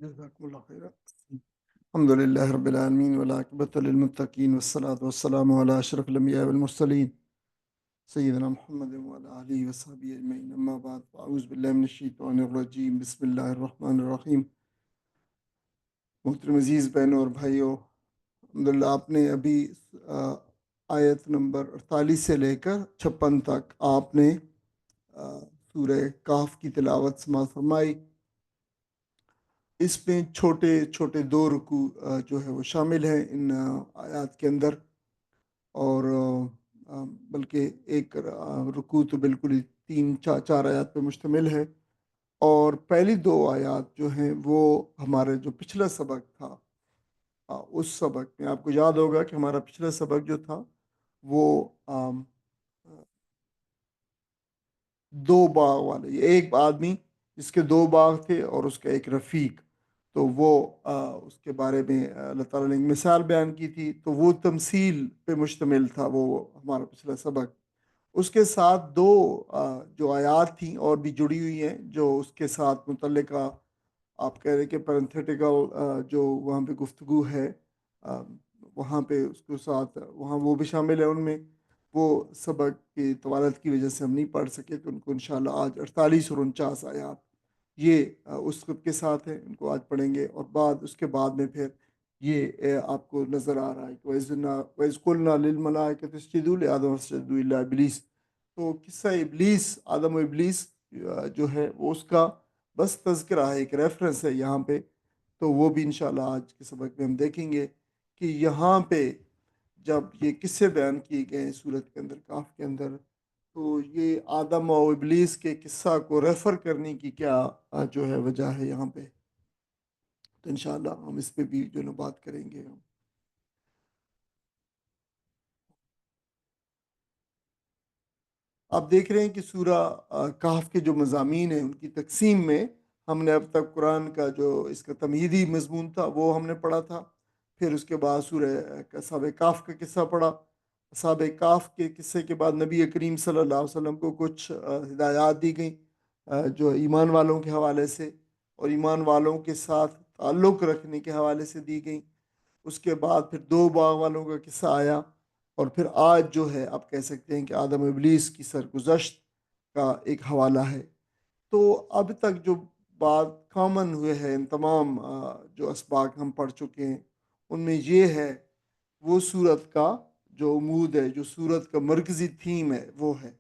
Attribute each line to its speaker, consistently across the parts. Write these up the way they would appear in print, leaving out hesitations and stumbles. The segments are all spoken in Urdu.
Speaker 1: جزاكم الله خيرا. الحمد لله رب العالمين والعاقبة للمتقين والصلاة والسلام على أشرف الأنبياء والمرسلين سيدنا محمد وعلى آله وصحبه أجمعين. أما بعد أعوذ بالله من الشيطان الرجيم. بسم الله الرحمن الرحیم. محترم عزیز بہنوں اور بھائیوں، الحمدللہ آپ نے ابھی آیت نمبر 48 سے لے کر 56 تک آپ نے سورہ کہف کی تلاوت سماعت فرمائی. اس میں چھوٹے چھوٹے 2 رکوع جو ہے وہ شامل ہیں ان آیات کے اندر، اور بلکہ ایک رکوع تو بالکل ہی 3-4 آیات پہ مشتمل ہے. اور پہلی 2 آیات جو ہیں وہ ہمارے جو پچھلا سبق تھا اس سبق میں آپ کو یاد ہوگا کہ ہمارا پچھلا سبق جو تھا وہ 2 باغ والے، ایک آدمی جس کے 2 باغ تھے اور اس کا ایک رفیق، تو وہ اس کے بارے میں اللہ تعالیٰ نے ایک مثال بیان کی تھی، تو وہ تمثیل پہ مشتمل تھا وہ ہمارا پچھلا سبق. اس کے ساتھ 2 جو آیات تھیں اور بھی جڑی ہوئی ہیں جو اس کے ساتھ متعلقہ آپ کہہ رہے کہ پیرنتھیٹیکل جو وہاں پہ گفتگو ہے وہاں پہ اس کے ساتھ وہاں وہ بھی شامل ہے. ان میں وہ سبق کی طوالت کی وجہ سے ہم نہیں پڑھ سکے، تو ان کو انشاءاللہ آج 48 اور 49 آیات یہ اس خود کے ساتھ ہیں، ان کو آج پڑھیں گے. اور اس کے بعد میں پھر یہ آپ کو نظر آ رہا ہے کہ وَإِذْ قُلْنَا لِلْمَلَائِكَةِ اسْجُدُوا لِآدَمَ فَسَجَدُوا إِلَّا إِبْلِيسَ. تو قصہ ابلیس، آدم و ابلیس جو ہے وہ اس کا بس تذکرہ ہے، ایک ریفرنس ہے یہاں پہ. تو وہ بھی انشاءاللہ آج کے سبق میں ہم دیکھیں گے کہ یہاں پہ جب یہ قصے بیان کیے گئے ہیں سورت کے اندر، کہف کے اندر، تو یہ آدم و ابلیس کے قصہ کو ریفر کرنے کی کیا جو ہے وجہ ہے یہاں پہ. تو انشاءاللہ ہم اس پہ بھی جو ہے بات کریں گے. آپ دیکھ رہے ہیں کہ سورہ کہف کے جو مضامین ہیں ان کی تقسیم میں ہم نے اب تک قرآن کا جو اس کا تمہیدی مضمون تھا وہ ہم نے پڑھا تھا. پھر اس کے بعد سورہ اصحاب کہف کا قصہ پڑھا. اصحاب کہف کے قصے کے بعد نبی کریم صلی اللہ علیہ وسلم کو کچھ ہدایات دی گئیں جو ایمان والوں کے حوالے سے اور ایمان والوں کے ساتھ تعلق رکھنے کے حوالے سے دی گئیں. اس کے بعد پھر 2 باغ والوں کا قصہ آیا، اور پھر آج جو ہے آپ کہہ سکتے ہیں کہ آدم ابلیس کی سرگزشت کا ایک حوالہ ہے. تو اب تک جو بات کامن ہوئے ہیں ان تمام جو اسباق ہم پڑھ چکے ہیں، ان میں یہ ہے وہ صورت کا جو عمود ہے، جو صورت کا مرکزی تھیم ہے وہ ہے،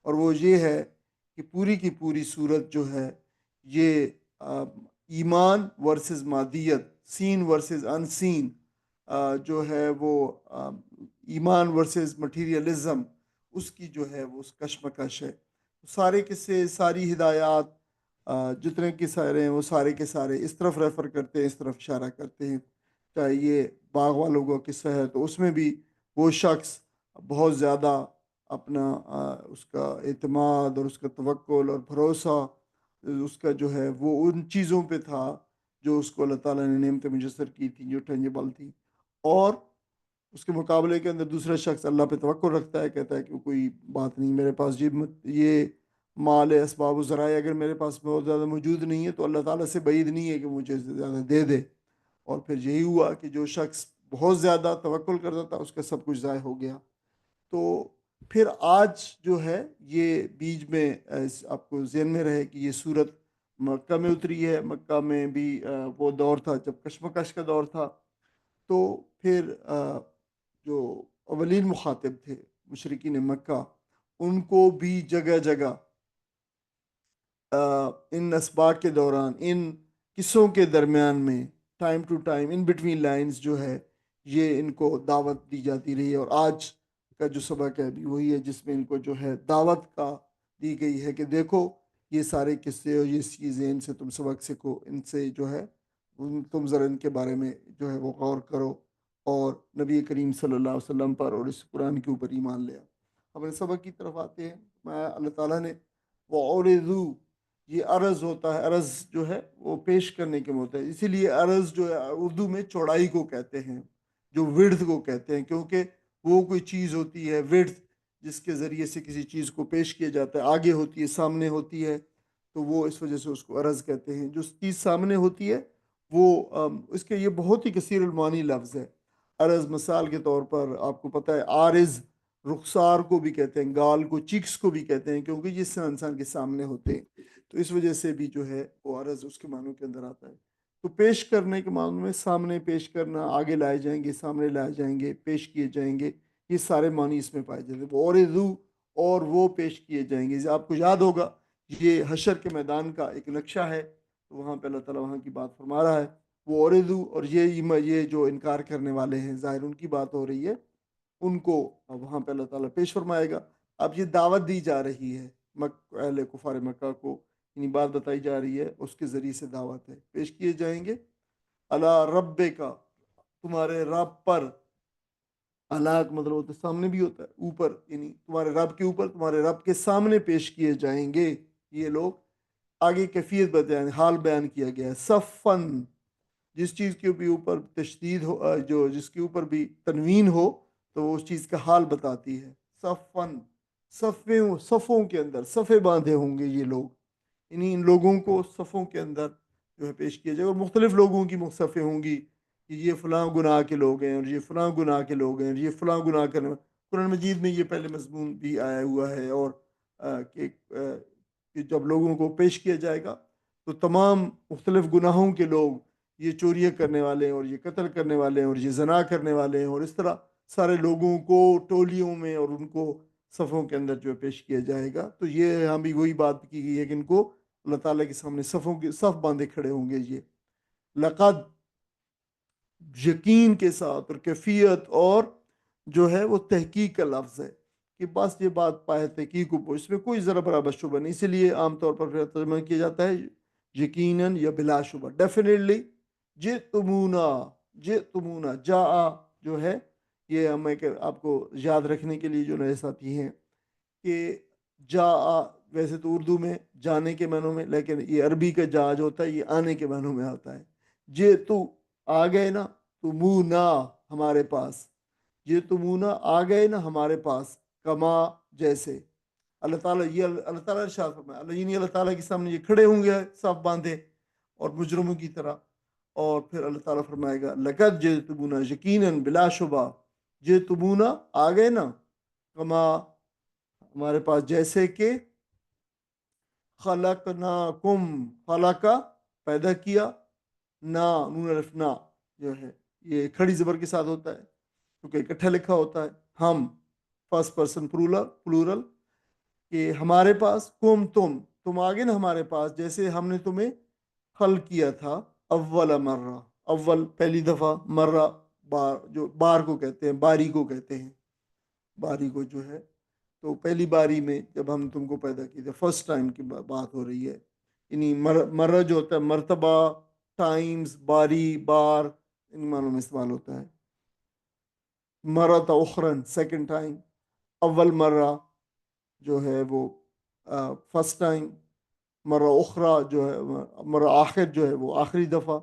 Speaker 1: اور وہ یہ ہے کہ پوری کی پوری صورت جو ہے یہ ایمان ورسز مادیت، سین ورسز ان سین جو ہے وہ ایمان ورسز مٹیریلزم، اس کی جو ہے وہ کشمکش ہے. سارے قصے، ساری ہدایات جتنے قصے ہیں وہ سارے کے سارے اس طرف ریفر کرتے ہیں، اس طرف اشارہ کرتے ہیں. چاہے یہ باغ والوں کا قصہ ہے تو اس میں بھی وہ شخص بہت زیادہ اپنا اس کا اعتماد اور اس کا توکل اور بھروسہ اس کا جو ہے وہ ان چیزوں پہ تھا جو اس کو اللہ تعالیٰ نے نعمتیں مجسر کی تھیں، جو ٹینجیبل تھیں. اور اس کے مقابلے کے اندر دوسرا شخص اللہ پہ توکل رکھتا ہے، کہتا ہے کہ کوئی بات نہیں، میرے پاس یہ مال اسباب و ذرائع اگر میرے پاس بہت زیادہ موجود نہیں ہے تو اللہ تعالیٰ سے بعید نہیں ہے کہ مجھے زیادہ دے دے. اور پھر یہی ہوا کہ جو شخص بہت زیادہ توکل کرتا تھا اس کا سب کچھ ضائع ہو گیا. تو پھر آج جو ہے یہ بیچ میں آپ کو ذہن میں رہے کہ یہ صورت مکہ میں اتری ہے. مکہ میں بھی وہ دور تھا جب کشمکش کا دور تھا. تو پھر جو اولین مخاطب تھے مشرکین مکہ، ان کو بھی جگہ جگہ ان اسباق کے دوران، ان قصوں کے درمیان میں، time to time in between lines جو ہے یہ ان کو دعوت دی جاتی رہی ہے. اور آج کا جو سبق ہے ابھی وہی ہے جس میں ان کو جو ہے دعوت کا دی گئی ہے کہ دیکھو یہ سارے قصے اور یہ چیزیں، ان سے تم سبق سیکھو، ان سے جو ہے تم ذرا ان کے بارے میں جو ہے وہ غور کرو اور نبی کریم صلی اللہ علیہ وسلم پر اور اس قرآن کے اوپر ایمان لیا. ہمارے سبق کی طرف آتے ہیں. اللہ تعالیٰ نے وَعُرِضُوا، یہ عرض ہوتا ہے، عرض جو ہے وہ پیش کرنے کے ہوتا ہے، اسی لیے عرض جو ہے اردو میں چوڑائی کو کہتے ہیں، جو width کو کہتے ہیں، کیونکہ وہ کوئی چیز ہوتی ہے width جس کے ذریعے سے کسی چیز کو پیش کیا جاتا ہے، آگے ہوتی ہے، سامنے ہوتی ہے، تو وہ اس وجہ سے اس کو عرض کہتے ہیں. جو چیز سامنے ہوتی ہے وہ اس کے یہ بہت ہی کثیر المعانی لفظ ہے۔ عرض مثال کے طور پر آپ کو پتہ ہے عارض رخسار کو بھی کہتے ہیں، گال کو چیکس کو بھی کہتے ہیں، کیونکہ یہ انسان کے سامنے ہوتے ہیں، تو اس وجہ سے بھی جو ہے وہ عرض اس کے معنوں کے اندر آتا ہے۔ تو پیش کرنے کے معنوں میں سامنے پیش کرنا، آگے لائے جائیں گے، سامنے لائے جائیں گے، پیش کیے جائیں گے، یہ سارے معنی اس میں پائے جاتے ہیں۔ وہ اور وہ پیش کیے جائیں گے، آپ کو یاد ہوگا یہ حشر کے میدان کا ایک نقشہ ہے، تو وہاں پہ اللہ تعالیٰ وہاں کی بات فرما رہا ہے، وہ اوردو، اور یہ جو انکار کرنے والے ہیں ظاہر ان کی بات ہو رہی ہے، ان کو وہاں پہ اللہ تعالیٰ پیش فرمائے گا۔ اب یہ دعوت دی جا رہی ہے اہل کفار مکہ کو، یعنی بات بتائی جا رہی ہے، اس کے ذریعے سے دعوت ہے، پیش کیے جائیں گے اللہ رب کا، تمہارے رب پر، اللہ کا مطلب ہوتا ہے سامنے بھی ہوتا ہے اوپر، یعنی تمہارے رب کے اوپر، تمہارے رب کے سامنے پیش کیے جائیں گے یہ لوگ۔ آگے کیفیت بیان، حال بیان کیا گیا ہے، صفن، جس چیز کے بھی اوپر تشدید ہو، جو جس کے اوپر بھی تنوین ہو تو وہ اس چیز کا حال بتاتی ہے۔ صفن، صفوں کے اندر صفے باندھے ہوں گے یہ لوگ، یعنی ان لوگوں کو صفوں کے اندر جو ہے پیش کیا جائے، اور مختلف لوگوں کی صفیں ہوں گی کہ یہ فلاں گناہ کے لوگ ہیں، اور یہ فلاں گناہ کے لوگ ہیں، اور یہ فلاں گناہ کرنے قرآن مجید میں یہ پہلے مضمون بھی آیا ہوا ہے، اور کہ جب لوگوں کو پیش کیا جائے گا تو تمام مختلف گناہوں کے لوگ، یہ چوریاں کرنے والے ہیں، اور یہ قتل کرنے والے ہیں، اور یہ زنا کرنے والے ہیں، اور اس طرح سارے لوگوں کو ٹولیوں میں اور ان کو صفوں کے اندر جو پیش کیا جائے گا۔ تو یہ یہاں بھی وہی بات کی گئی ہے کہ ان کو اللہ تعالیٰ کے سامنے صفوں کے صف باندھے کھڑے ہوں گے۔ یہ لقد، یقین کے ساتھ، اور کیفیت، اور جو ہے وہ تحقیق کا لفظ ہے کہ بس یہ بات پائے تحقیق کو، اس میں کوئی ذرا برابر شبہ نہیں، اسی لیے عام طور پر ترجمہ کیا جاتا ہے یقیناً یا بلا شبہ، ڈیفینیٹلی، جئتمونا، جئتمونا، جا جو ہے یہ ہمیں آپ کو یاد رکھنے کے لیے جو نئے ساتھی ہیں کہ جا، ویسے تو اردو میں جانے کے معنوں میں، لیکن یہ عربی کا جا جو ہوتا ہے یہ آنے کے معنوں میں آتا ہے۔ جے تو آ گئے نا، تو مونا ہمارے پاس، یہ تمونا آ گئے نا ہمارے پاس، کما جیسے، اللہ تعالیٰ یہ اللہ تعالیٰ ارشاد فرمایا، اللہ تعالیٰ کے سامنے یہ کھڑے ہوں گے صف باندھے اور مجرموں کی طرح، اور پھر اللہ تعالیٰ فرمائے گا لقد جئتمونا، یقیناً بلا شبہ، جئتمونا آ گئے نا، کما ہمارے پاس، جیسے کہ خلقناکم، خلقا پیدا کیا، نا نون الف نا جو ہے یہ کھڑی زبر کے ساتھ ہوتا ہے کیونکہ اکٹھا لکھا ہوتا ہے، ہم فرسٹ پرسن پلورل، کہ ہمارے پاس، تم آگے نا ہمارے پاس، جیسے ہم نے تمہیں خلق کیا تھا اول مرہ، اول پہلی دفعہ، مرہ بار، جو بار کو کہتے ہیں، باری کو کہتے ہیں، باری کو جو ہے، تو پہلی باری میں جب ہم تم کو پیدا کی تھے، فرسٹ ٹائم کی بات ہو رہی ہے، یعنی مرہ جو ہوتا ہے مرتبہ، ٹائمز، باری، بار، ان معنوں میں استعمال ہوتا ہے۔ مرہ اخرن، سیکنڈ ٹائم، اول مرہ جو ہے وہ فرسٹ ٹائم، مرہ اخرى جو ہے، مرہ آخر جو ہے وہ آخری دفعہ،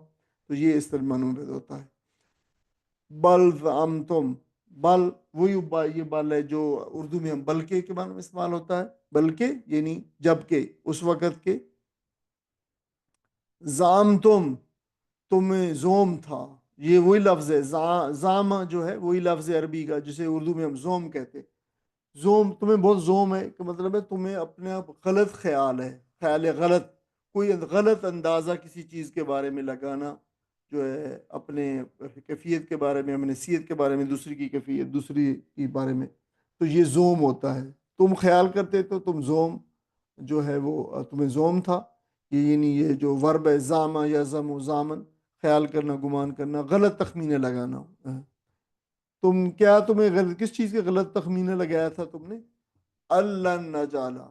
Speaker 1: تو یہ اس طرح معنوں میں ہوتا ہے۔ بل زعمتم، بل وہی یہ بل ہے جو اردو میں ہم بلکہ کے معنوں میں استعمال ہوتا ہے، بلکہ یعنی جبکہ، اس وقت کے، زعمتم، تمہیں زوم تھا، یہ وہی لفظ ہے، زام جو ہے وہی لفظ ہے عربی کا جسے اردو میں ہم زوم کہتے ہیں۔ زوم، تمہیں بہت زوم ہے کہ مطلب ہے تمہیں اپنے آپ غلط خیال ہے، خیال غلط، کوئی غلط اندازہ کسی چیز کے بارے میں لگانا، جو ہے اپنے کیفیت کے بارے میں، اپنی حیثیت کے بارے میں، دوسری کی کیفیت، دوسری کے بارے میں، تو یہ زوم ہوتا ہے۔ تم خیال کرتے تو تم زوم جو ہے وہ تمہیں زوم تھا، یعنی یہ جو ورب ہے زامہ یا زم و زامن، خیال کرنا، گمان کرنا، غلط تخمینے لگانا۔ تمہیں کس چیز کے غلط تخمینے لگایا تھا تم نے؟ اللن نجالا،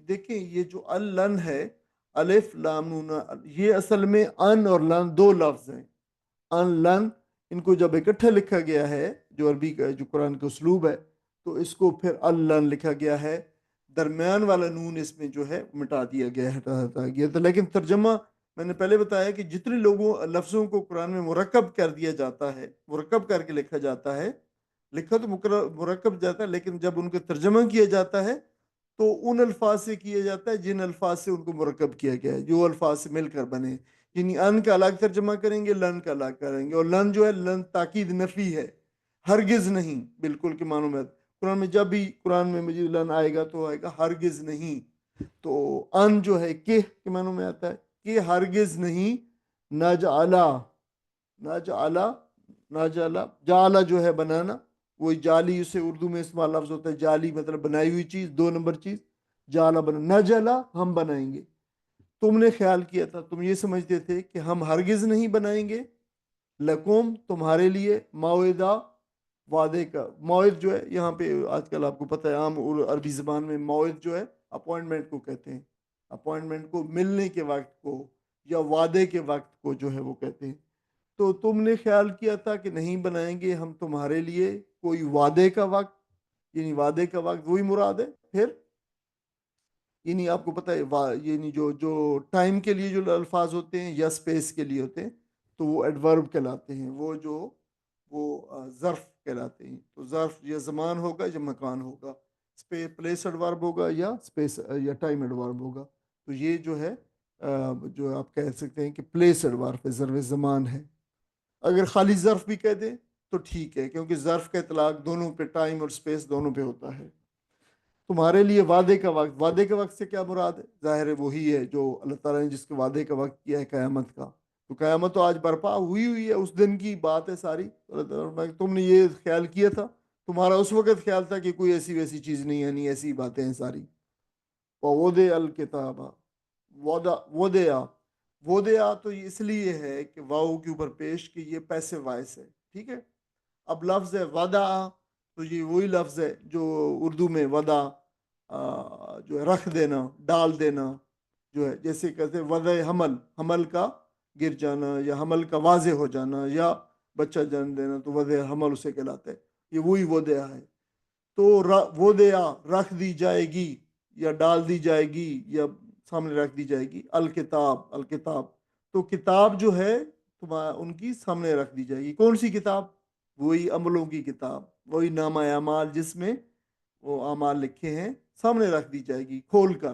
Speaker 1: دیکھیں یہ جو اللن ہے، الف لام نون، یہ اصل میں ان اور لن دو لفظ ہیں۔ ان لن، ان کو جب اکٹھے لکھا گیا ہے، جو عربی کا جو قرآن کا اسلوب ہے، تو اس کو پھر اللن لکھا گیا ہے، درمیان والا نون اس میں جو ہے مٹا دیا گیا ہے، ہٹا گیا تھا۔ لیکن ترجمہ میں نے پہلے بتایا کہ جتنے لفظوں کو قرآن میں مرکب کر دیا جاتا ہے، مرکب کر کے لکھا جاتا ہے، لکھا تو مرکب جاتا ہے، لیکن جب ان کا ترجمہ کیا جاتا ہے تو ان الفاظ سے کیا جاتا ہے جن الفاظ سے ان کو مرکب کیا گیا ہے، جو الفاظ سے مل کر بنے۔ یعنی ان کا الگ ترجمہ کریں گے، لن کا الگ کریں گے، اور لن جو ہے لن تاکید نفی ہے، ہرگز نہیں بالکل کے معنوں میں قرآن میں جب بھی قرآن میں مجید لن آئے گا تو آئے گا ہرگز نہیں۔ تو ان جو ہے کہ کے معنوں میں آتا ہے کہ ہرگز نہیں، نجعلا، نجعلا، نجعلا، جعلا جو ہے بنانا، وہی جعلی اسے اردو میں استعمال لفظ ہوتا ہے، جعلی مطلب بنائی ہوئی چیز، دو نمبر چیز، جعلا بنا، نجعلا ہم بنائیں گے۔ تم نے خیال کیا تھا، تم یہ سمجھتے تھے کہ ہم ہرگز نہیں بنائیں گے، لکم تمہارے لیے، موعدہ وعدے کا، موعد جو ہے یہاں پہ آج کل آپ کو پتہ ہے عام عربی زبان میں موعد جو ہے اپوائنٹمنٹ کو کہتے ہیں، اپوائنٹمنٹ کو، ملنے کے وقت کو یا وعدے کے وقت کو جو ہے وہ کہتے ہیں۔ تو تم نے خیال کیا تھا کہ نہیں بنائیں گے ہم تمہارے لیے کوئی وعدے کا وقت، یعنی وعدے کا وقت وہی مراد ہے پھر، یعنی آپ کو پتہ ہے یعنی جو ٹائم کے لیے جو الفاظ ہوتے ہیں یا سپیس کے لیے ہوتے ہیں تو وہ ایڈورب کہلاتے ہیں، وہ جو وہ ظرف کہلاتے ہیں۔ تو ظرف یا زمان ہوگا یا مکان ہوگا، پلیس ایڈورب ہوگا یا سپیس یا ٹائم ایڈورب ہوگا۔ تو یہ جو ہے جو آپ کہہ سکتے ہیں کہ پلیس ایڈورب ہے، ظرف زمان ہے۔ اگر خالی ظرف بھی کہہ دیں تو ٹھیک ہے، کیونکہ ظرف کا اطلاق دونوں پہ، ٹائم اور سپیس دونوں پہ ہوتا ہے۔ تمہارے لیے وعدے کا وقت، وعدے کا وقت سے کیا مراد ہے؟ ظاہر ہے وہی ہے جو اللہ تعالیٰ نے جس کے وعدے کا وقت کیا ہے، قیامت کا۔ تو قیامت تو آج برپا ہوئی ہے، اس دن کی بات ہے ساری۔ اللہ تعالیٰ تم نے یہ خیال کیا تھا، تمہارا اس وقت خیال تھا کہ کوئی ایسی ویسی چیز نہیں ہے، نہیں ایسی باتیں ہیں ساری۔ وَوَضِعَ الْكِتَابَ، وَدَعَ، وَدَعَ تو اس لیے ہے کہ واؤ کے اوپر پیش کہ یہ پیسو وائس ہے، ٹھیک ہے۔ اب لفظ ہے وضع، تو یہ وہی لفظ ہے جو اردو میں وضع جو ہے رکھ دینا، ڈال دینا، جو ہے جیسے کہتے ہیں وضع حمل، حمل کا گر جانا یا حمل کا واضح ہو جانا یا بچہ جنم دینا، تو وضع حمل اسے کہلاتا ہے، یہ وہی وضع ہے۔ تو وضع رکھ دی جائے گی یا ڈال دی جائے گی یا سامنے رکھ دی جائے گی، الکتاب، الکتاب، تو کتاب جو ہے ان کی سامنے رکھ دی جائے گی۔ کون سی کتاب؟ وہی عملوں کی کتاب، وہی نامہ اعمال جس میں وہ اعمال لکھے ہیں، سامنے رکھ دی جائے گی کھول کر،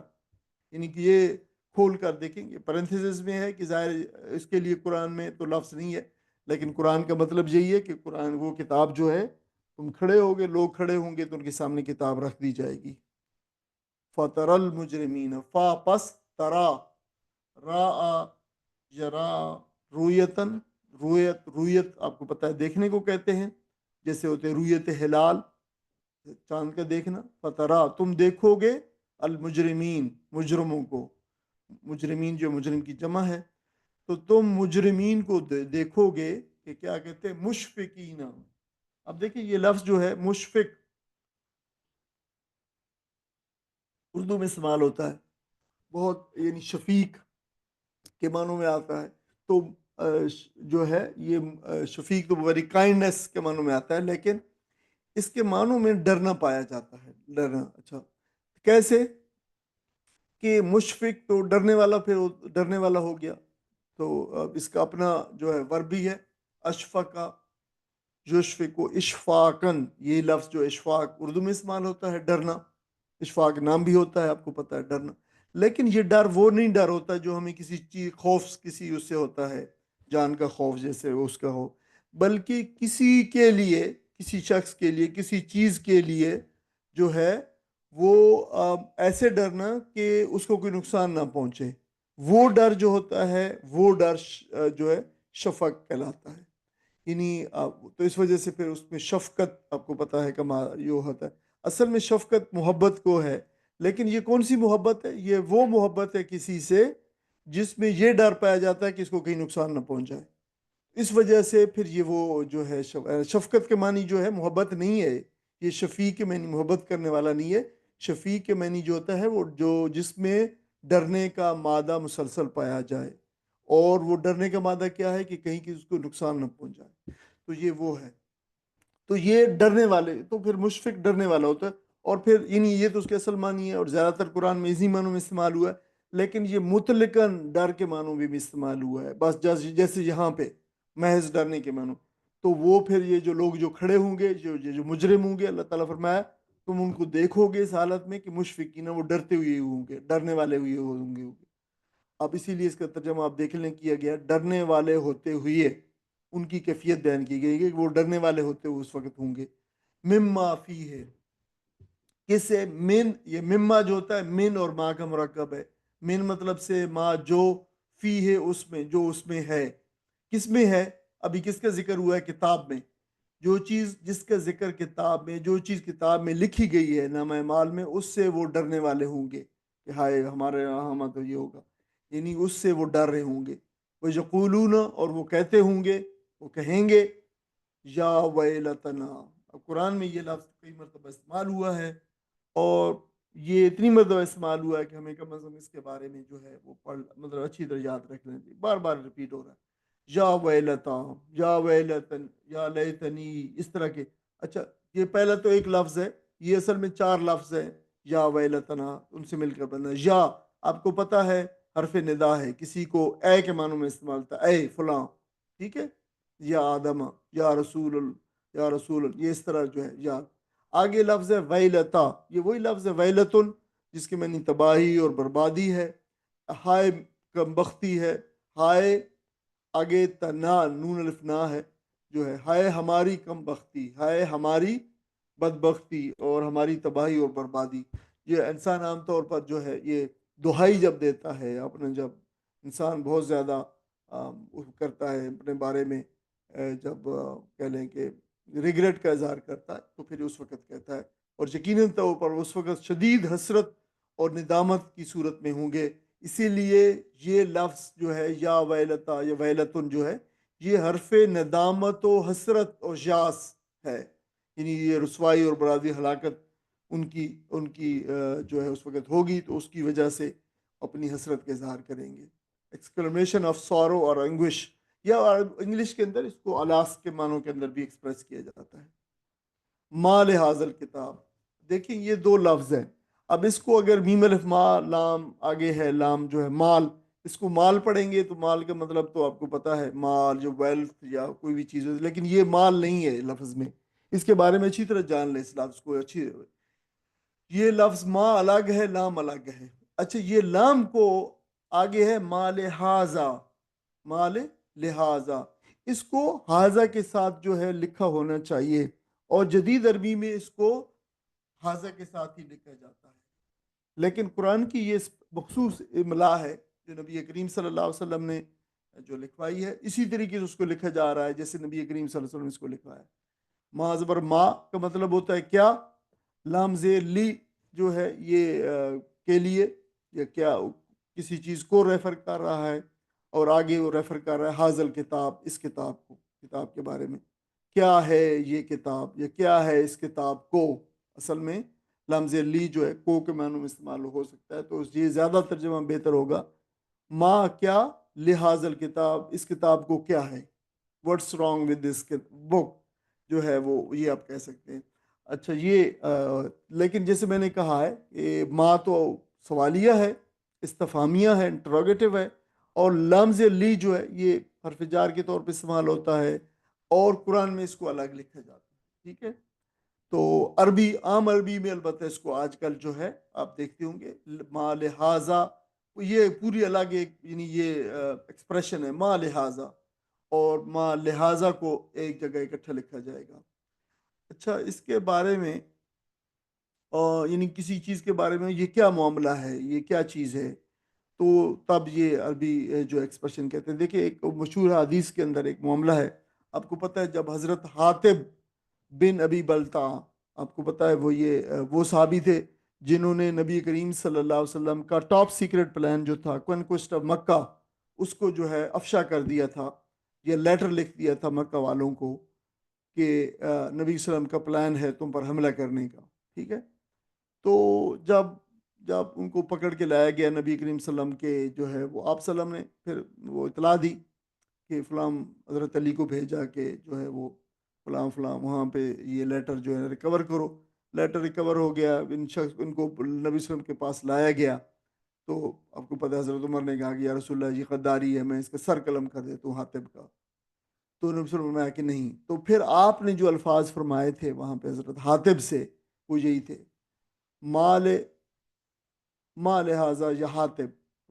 Speaker 1: یعنی کہ یہ کھول کر دیکھیں گے۔ پرنتھیسس میں ہے کہ ظاہر اس کے لیے قرآن میں تو لفظ نہیں ہے، لیکن قرآن کا مطلب یہی ہے کہ قرآن وہ کتاب جو ہے، تم کھڑے ہوگے، لوگ کھڑے ہوں گے تو ان کے سامنے کتاب رکھ دی جائے گی۔ فَتَرَى الْمُجْرِمِينَ، فا پس ترا، را جرا، رویتن، رویت، رویت آپ کو پتہ ہے دیکھنے کو کہتے ہیں، جیسے ہوتے رویت ہلال، چاند کا دیکھنا۔ فترا تم دیکھو گے، المجرمین مجرموں کو، مجرمین جو مجرم کی جمع ہے، تو تم مجرمین کو دیکھو گے کہ کیا کہتے ہیں، مشفقین۔ اب دیکھیں یہ لفظ جو ہے مشفق اردو میں استعمال ہوتا ہے بہت، یعنی شفیق کے معنوں میں آتا ہے۔ تو جو ہے یہ شفیق تو ویری کائنڈنس کے معنوں میں آتا ہے، لیکن اس کے معنوں میں ڈرنا پایا جاتا ہے، ڈرنا۔ اچھا کیسے کہ مشفق تو ڈرنے والا، پھر ڈرنے والا ہو گیا، تو اس کا اپنا جو ہے ورب بھی ہے، اشفقہ، یشفق اشفاقن، یہ لفظ جو اشفاق اردو میں استعمال ہوتا ہے ڈرنا، اشفاق نام بھی ہوتا ہے، آپ کو پتہ ہے ڈرنا۔ لیکن یہ ڈر وہ نہیں ڈر ہوتا جو ہمیں کسی چیز خوف کسی اس سے ہوتا ہے، جان کا خوف جیسے اس کا ہو، بلکہ کسی کے لیے، کسی شخص کے لیے، کسی چیز کے لیے جو ہے وہ ایسے ڈرنا کہ اس کو کوئی نقصان نہ پہنچے، وہ ڈر جو ہوتا ہے وہ ڈر جو ہے شفق کہلاتا ہے۔ یعنی تو اس وجہ سے پھر اس میں شفقت آپ کو پتہ ہے کما یہ ہوتا ہے، اصل میں شفقت محبت کو ہے، لیکن یہ کون سی محبت ہے؟ یہ وہ محبت ہے کسی سے جس میں یہ ڈر پایا جاتا ہے کہ اس کو کہیں نقصان نہ پہنچ جائے۔ اس وجہ سے پھر یہ وہ جو ہے شفقت کے معنی جو ہے محبت نہیں ہے، یہ شفیق کے معنی محبت کرنے والا نہیں ہے، شفیق کے معنی جو ہوتا ہے وہ جو جس میں ڈرنے کا مادہ مسلسل پایا جائے، اور وہ ڈرنے کا مادہ کیا ہے کہ کہیں اس کو نقصان نہ پہنچ جائے، تو یہ وہ ہے۔ تو یہ ڈرنے والے، تو پھر مشفق ڈرنے والا ہوتا ہے، اور پھر یعنی یہ تو اس کے اصل معنی ہے، اور زیادہ تر قرآن میں اسی معنوں میں استعمال ہوا ہے، لیکن یہ مطلقاً ڈر کے معنوں میں بھی استعمال ہوا ہے، بس جیسے یہاں پہ محض ڈرنے کے معنوں۔ تو وہ پھر یہ جو لوگ جو کھڑے ہوں گے، جو مجرم ہوں گے، اللہ تعالیٰ فرمایا تم ان کو دیکھو گے اس حالت میں کہ مشفقین، وہ ڈرتے ہوئے ہوں گے، ڈرنے والے ہوئے ہوں گے۔ اب اسی لیے اس کا ترجمہ آپ دیکھ لیں کیا گیا ڈرنے والے ہوتے ہوئے، ان کی کیفیت بیان کی گئی ہے کہ وہ ڈرنے والے ہوتے ہوئے اس وقت ہوں گے۔ مما فی ہے، کس سے؟ من، یہ مما جو ہوتا ہے من اور ما کا مرکب ہے۔ من مطلب سے ما جو، فی ہے اس میں، جو اس میں ہے۔ کس میں ہے؟ ابھی کس کا ذکر ہوا ہے؟ کتاب میں۔ جو چیز جس کا ذکر کتاب میں، جو چیز کتاب میں لکھی گئی ہے نامہ اعمال میں، اس سے وہ ڈرنے والے ہوں گے کہ ہائے ہمارے یہاں تو یہ ہوگا، یعنی اس سے وہ ڈر رہے ہوں گے۔ وہ یقولون، اور وہ کہتے ہوں گے، وہ کہیں گے یا ویلتنا۔ اب قرآن میں یہ لفظ کئی مرتبہ استعمال ہوا ہے، اور یہ اتنی مرتبہ استعمال ہوا ہے کہ ہمیں کم از کم اس کے بارے میں جو ہے وہ پڑھ، مطلب اچھی طرح یاد رکھ لیں۔ بار بار ریپیٹ ہو رہا ہے، یا ویلتا، یا ویلتن، یا لیتنی، اس طرح کے۔ اچھا، یہ پہلا تو ایک لفظ ہے، یہ اصل میں 4 لفظ ہیں، یا ویلتنا، ان سے مل کر بنا۔ یا آپ کو پتہ ہے حرف ندا ہے، کسی کو اے کے معنوں میں استعمال ہوتا ہے، اے فلاں، ٹھیک ہے؟ یا آدم، یا رسول یا رسول، یہ اس طرح جو ہے یا۔ آگے لفظ ہے ویلتا، یہ وہی لفظ ہے ویلتن جس کے معنی تباہی اور بربادی ہے، ہائے کم بختی ہے، ہائے آگے تنا نون الف نا ہے جو ہے، ہائے ہماری کم بختی، ہائے ہماری بدبختی اور ہماری تباہی اور بربادی۔ یہ انسان عام طور پر جو ہے یہ دہائی جب دیتا ہے اپنے، جب انسان بہت زیادہ کرتا ہے اپنے بارے میں، جب کہہ لیں کہ ریگریٹ کا اظہار کرتا ہے، تو پھر اس وقت کہتا ہے، اور یقیناً طور پر اس وقت شدید حسرت اور ندامت کی صورت میں ہوں گے۔ اسی لیے یہ لفظ جو ہے یا ویلتا یا ویلتن جو ہے، یہ حرف ندامت و حسرت اور یاس ہے، یعنی یہ رسوائی اور برادری ہلاکت ان کی جو ہے اس وقت ہوگی، تو اس کی وجہ سے اپنی حسرت کا اظہار کریں گے۔ ایکسکلمیشن آف سورو اور انگوش، یا انگلش کے اندر اس کو الاس کے معنوں کے اندر بھی ایکسپریس کیا جاتا ہے۔ مال حاضل کتاب، دیکھیں یہ 2 لفظ ہیں۔ اب اس کو اگر میم الف ما لام آگے ہے، لام جو ہے مال، اس کو مال پڑھیں گے تو مال کا مطلب تو آپ کو پتا ہے، مال جو ویلتھ یا کوئی بھی چیز ہے، لیکن یہ مال نہیں ہے لفظ میں، اس کے بارے میں اچھی طرح جان لیں اس لفظ کو اچھی۔ یہ لفظ ما الگ ہے، لام الگ ہے۔ اچھا، یہ لام کو آگے ہے مال حاضہ، مال لہٰذا، اس کو حاضہ کے ساتھ جو ہے لکھا ہونا چاہیے، اور جدید عربی میں اس کو حاضہ کے ساتھ ہی لکھا جاتا ہے، لیکن قرآن کی یہ مخصوص املا ہے جو نبی کریم صلی اللہ علیہ وسلم نے جو لکھوائی ہے، اسی طریقے سے اس کو لکھا جا رہا ہے جیسے نبی کریم صلی اللہ علیہ وسلم نے اس کو لکھوایا ہے۔ ما زبر ما کا مطلب ہوتا ہے کیا، لام زیر لی جو ہے یہ کے لیے، یا کیا کسی چیز کو ریفر کر رہا ہے، اور آگے وہ ریفر کر رہا ہے حاضل کتاب، اس کتاب کو، کتاب کے بارے میں کیا ہے یہ کتاب، یا کیا ہے اس کتاب کو۔ اصل میں لام زیر لی جو ہے کو کے معنوں میں استعمال ہو سکتا ہے، تو یہ زیادہ ترجمہ بہتر ہوگا، ما کیا، لحاظ الکتاب، اس کتاب کو کیا ہے، واٹس رانگ ود دس بک جو ہے وہ، یہ آپ کہہ سکتے ہیں۔ اچھا، یہ لیکن جیسے میں نے کہا ہے کہ ما تو سوالیہ ہے، استفہامیہ ہے، انٹروگیٹو ہے، اور لمز لی جو ہے یہ حرف جار کے طور پہ استعمال ہوتا ہے، اور قرآن میں اس کو الگ لکھا جاتا ہے، ٹھیک ہے؟ تو عربی، عام عربی میں البتہ اس کو آج کل جو ہے آپ دیکھتے ہوں گے ما لہٰذا، یہ پوری الگ ایک، یعنی یہ ایکسپریشن ہے ما لہٰذا، اور ما لہٰذا کو ایک جگہ اکٹھا لکھا جائے گا۔ اچھا، اس کے بارے میں یعنی کسی چیز کے بارے میں یہ کیا معاملہ ہے، یہ کیا چیز ہے، تو تب یہ عربی جو ایکسپریشن کہتے ہیں۔ دیکھیں ایک مشہور حدیث کے اندر ایک معاملہ ہے، آپ کو پتہ ہے جب حضرت حاتب بن ابی بلتا، آپ کو پتہ ہے وہ صحابی تھے جنہوں نے نبی کریم صلی اللہ علیہ وسلم کا ٹاپ سیکرٹ پلان جو تھا کنکوسٹ آف مکہ، اس کو جو ہے افشا کر دیا تھا، یہ لیٹر لکھ دیا تھا مکہ والوں کو کہ نبی صلی اللہ علیہ وسلم کا پلان ہے تم پر حملہ کرنے کا، ٹھیک ہے؟ تو جب ان کو پکڑ کے لایا گیا نبی کریم صلی اللہ علیہ وسلم کے جو ہے وہ، آپ صلی اللہ علیہ وسلم نے پھر وہ اطلاع دی کہ فلاں حضرت علی کو بھیجا کہ جو ہے وہ فلاں فلاں وہاں پہ یہ لیٹر جو ہے ریکور کرو۔ لیٹر ریکور ہو گیا، ان کو نبی صلی اللہ علیہ وسلم کے پاس لایا گیا، تو آپ کو پتہ ہے حضرت عمر نے کہا کہ یا رسول اللہ، یہ غداری ہے، میں اس کا سر قلم کر دیتا ہوں حاتب کا۔ تو نبی صلی اللہ علیہ وسلم نے فرمایا کہ نہیں، تو پھر آپ نے جو الفاظ فرمائے تھے وہاں پہ حضرت حاتب سے، وہ یہی تھے، مال لہٰذا یا حاتب،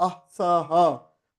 Speaker 1: ahsaha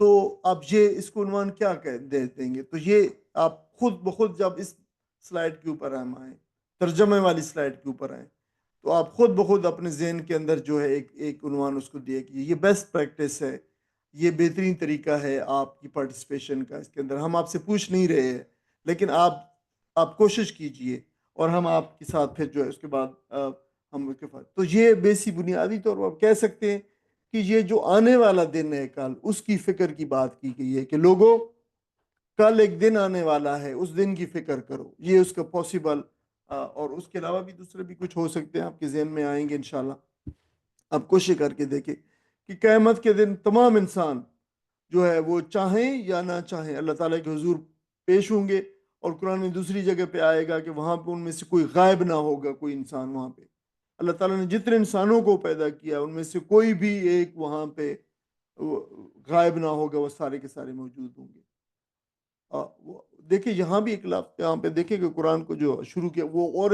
Speaker 1: تو آپ یہ اس کو عنوان کیا دے دیں گے؟ تو یہ آپ خود بخود جب اس سلائڈ کے اوپر ہم آئیں، ترجمے والی سلائڈ کے اوپر آئیں، تو آپ خود بخود اپنے ذہن کے اندر جو ہے ایک عنوان اس کو دیے کہ یہ بیسٹ پریکٹس ہے، یہ بہترین طریقہ ہے آپ کی پارٹیسپیشن کا اس کے اندر۔ ہم آپ سے پوچھ نہیں رہے ہیں، لیکن آپ کوشش کیجئے، اور ہم آپ کے ساتھ پھر جو ہے اس کے بعد ہم اس کے بعد تو یہ بیسی بنیادی طور پر آپ کہہ سکتے ہیں کہ یہ جو آنے والا دن ہے کل، اس کی فکر کی بات کی گئی ہے کہ لوگوں، کل ایک دن آنے والا ہے، اس دن کی فکر کرو، یہ اس کا پاسبل، اور اس کے علاوہ بھی دوسرے بھی کچھ ہو سکتے ہیں آپ کے ذہن میں آئیں گے انشاءاللہ۔ آپ کوشش کر کے دیکھیں کہ قیامت کے دن تمام انسان جو ہے وہ چاہیں یا نہ چاہیں اللہ تعالیٰ کے حضور پیش ہوں گے، اور قرآن میں دوسری جگہ پہ آئے گا کہ وہاں پہ ان میں سے کوئی غائب نہ ہوگا، کوئی انسان وہاں پہ۔ اللہ تعالیٰ نے جتنے انسانوں کو پیدا کیا ان میں سے کوئی بھی ایک وہاں پہ غائب نہ ہوگا، وہ سارے کے سارے موجود ہوں گے۔ دیکھیں یہاں بھی ایک لفظ یہاں پہ دیکھیں کہ قرآن کو جو شروع کیا وہ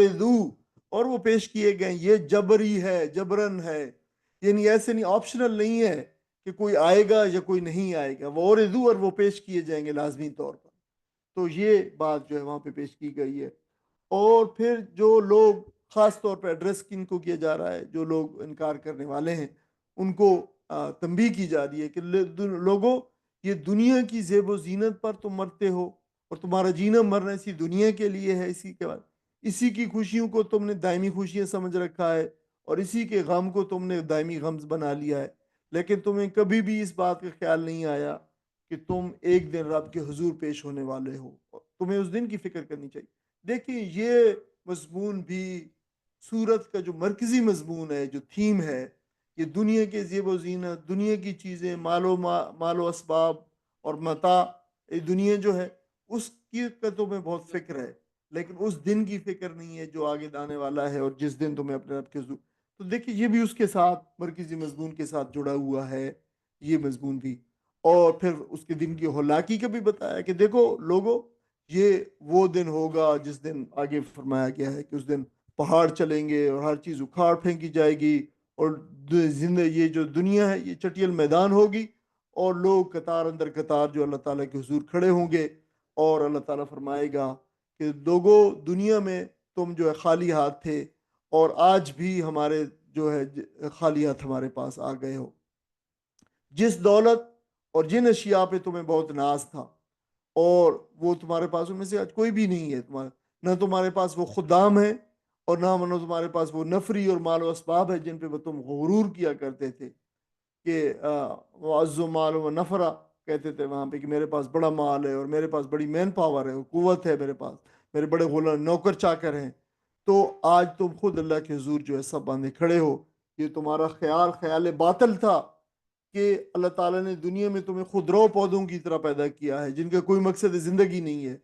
Speaker 1: اور وہ پیش کیے گئے، یہ جبری ہے، جبرن ہے، یعنی ایسے نہیں، آپشنل نہیں ہے کہ کوئی آئے گا یا کوئی نہیں آئے گا، وہ اور وہ پیش کیے جائیں گے لازمی طور پر۔ تو یہ بات جو ہے وہاں پہ پیش کی گئی ہے۔ اور پھر جو لوگ، خاص طور پہ ایڈریس کن کو کیا جا رہا ہے، جو لوگ انکار کرنے والے ہیں، ان کو تنبیہ کی جا رہی ہے کہ لوگوں، یہ دنیا کی زیب و زینت پر تم مرتے ہو، اور تمہارا جینا مرنا اسی دنیا کے لیے ہے، اسی کے بعد اسی کی خوشیوں کو تم نے دائمی خوشیاں سمجھ رکھا ہے، اور اسی کے غم کو تم نے دائمی غم بنا لیا ہے، لیکن تمہیں کبھی بھی اس بات کا خیال نہیں آیا کہ تم ایک دن رب کے حضور پیش ہونے والے ہو، تمہیں اس دن کی فکر کرنی چاہیے۔ دیکھیں یہ مضمون بھی سورت کا جو مرکزی مضمون ہے، جو تھیم ہے، یہ دنیا کے زیب و زینت، دنیا کی چیزیں، مال و اسباب اور متاع، یہ دنیا جو ہے اس کی کا تمہیں بہت فکر ہے، لیکن اس دن کی فکر نہیں ہے جو آگے آنے والا ہے، اور جس دن تمہیں اپنے رب کے حضور۔ تو دیکھیں یہ بھی اس کے ساتھ مرکزی مضمون کے ساتھ جڑا ہوا ہے، یہ مضمون بھی۔ اور پھر اس کے دن کی ہلاکی کا بھی بتایا کہ دیکھو لوگوں، یہ وہ دن ہوگا جس دن آگے فرمایا گیا ہے کہ اس دن پہاڑ چلیں گے اور ہر چیز اکھاڑ پھینکی جائے گی، اور یہ جو دنیا ہے یہ چٹیل میدان ہوگی، اور لوگ قطار اندر قطار جو اللہ تعالیٰ کے حضور کھڑے ہوں گے، اور اللہ تعالیٰ فرمائے گا کہ لوگوں، دنیا میں تم جو ہے خالی ہاتھ تھے، اور آج بھی ہمارے جو ہے خالی ہاتھ ہمارے پاس آ گئے ہو۔ جس دولت اور جن اشیاء پہ تمہیں بہت ناز تھا، اور وہ تمہارے پاس ان میں سے آج کوئی بھی نہیں ہے، نہ تمہارے پاس وہ خدام ہے، اور نہ تمہارے پاس وہ نفری اور مال و اسباب ہے جن پہ وہ تم غرور کیا کرتے تھے کہ معز و مال و نفرہ، کہتے تھے وہاں پہ کہ میرے پاس بڑا مال ہے، اور میرے پاس بڑی مین پاور ہے، قوت ہے، میرے پاس میرے بڑے غلام نوکر چاکر ہیں۔ تو آج تم خود اللہ کے حضور جو ہے سب باندھے کھڑے ہو۔ یہ تمہارا خیال باطل تھا کہ اللہ تعالیٰ نے دنیا میں تمہیں خودرو پودوں کی طرح پیدا کیا ہے، جن کا کوئی مقصد زندگی نہیں ہے،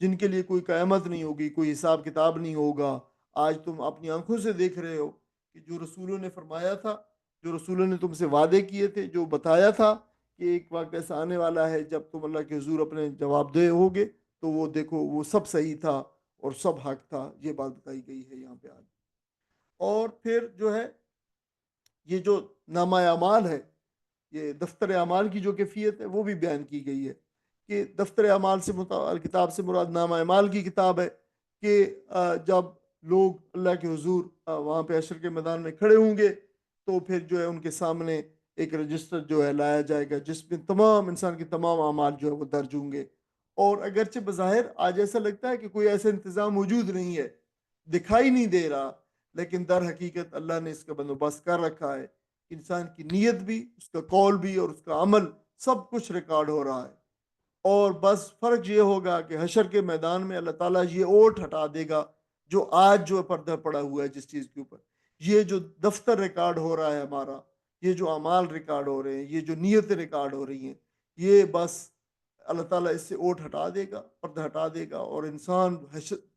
Speaker 1: جن کے لیے کوئی قیامت نہیں ہوگی، کوئی حساب کتاب نہیں ہوگا۔ آج تم اپنی آنکھوں سے دیکھ رہے ہو کہ جو رسولوں نے فرمایا تھا، جو رسولوں نے تم سے وعدے کیے تھے، جو بتایا تھا کہ ایک وقت ایسا آنے والا ہے جب تم اللہ کے حضور اپنے جواب دہ ہوگے، تو وہ دیکھو وہ سب صحیح تھا اور سب حق تھا، یہ بات بتائی گئی ہے یہاں پہ آج۔ اور پھر جو ہے یہ جو نامہ اعمال ہے، یہ دفتر اعمال کی جو کیفیت ہے وہ بھی بیان کی گئی ہے کہ دفتر اعمال سے کتاب سے مراد نامہ اعمال کی کتاب ہے، کہ جب لوگ اللہ کے حضور وہاں پہ حشر کے میدان میں کھڑے ہوں گے، تو پھر جو ہے ان کے سامنے ایک رجسٹر جو ہے لایا جائے گا جس میں تمام انسان کے تمام اعمال جو ہے وہ درج ہوں گے۔ اور اگرچہ بظاہر آج ایسا لگتا ہے کہ کوئی ایسا انتظام موجود نہیں ہے، دکھائی نہیں دے رہا، لیکن در حقیقت اللہ نے اس کا بندوبست کر رکھا ہے۔ انسان کی نیت بھی، اس کا قول بھی اور اس کا عمل، سب کچھ ریکارڈ ہو رہا ہے۔ اور بس فرق یہ ہوگا کہ حشر کے میدان میں اللہ تعالیٰ یہ اوٹ ہٹا دے گا جو آج جو پردہ پڑا ہوا ہے جس چیز کے اوپر، یہ جو دفتر ریکارڈ ہو رہا ہے ہمارا، یہ جو اعمال ریکارڈ ہو رہے ہیں، یہ جو نیتیں ریکارڈ ہو رہی ہیں، یہ بس اللہ تعالیٰ اس سے اوٹ ہٹا دے گا، پردہ ہٹا دے گا، اور انسان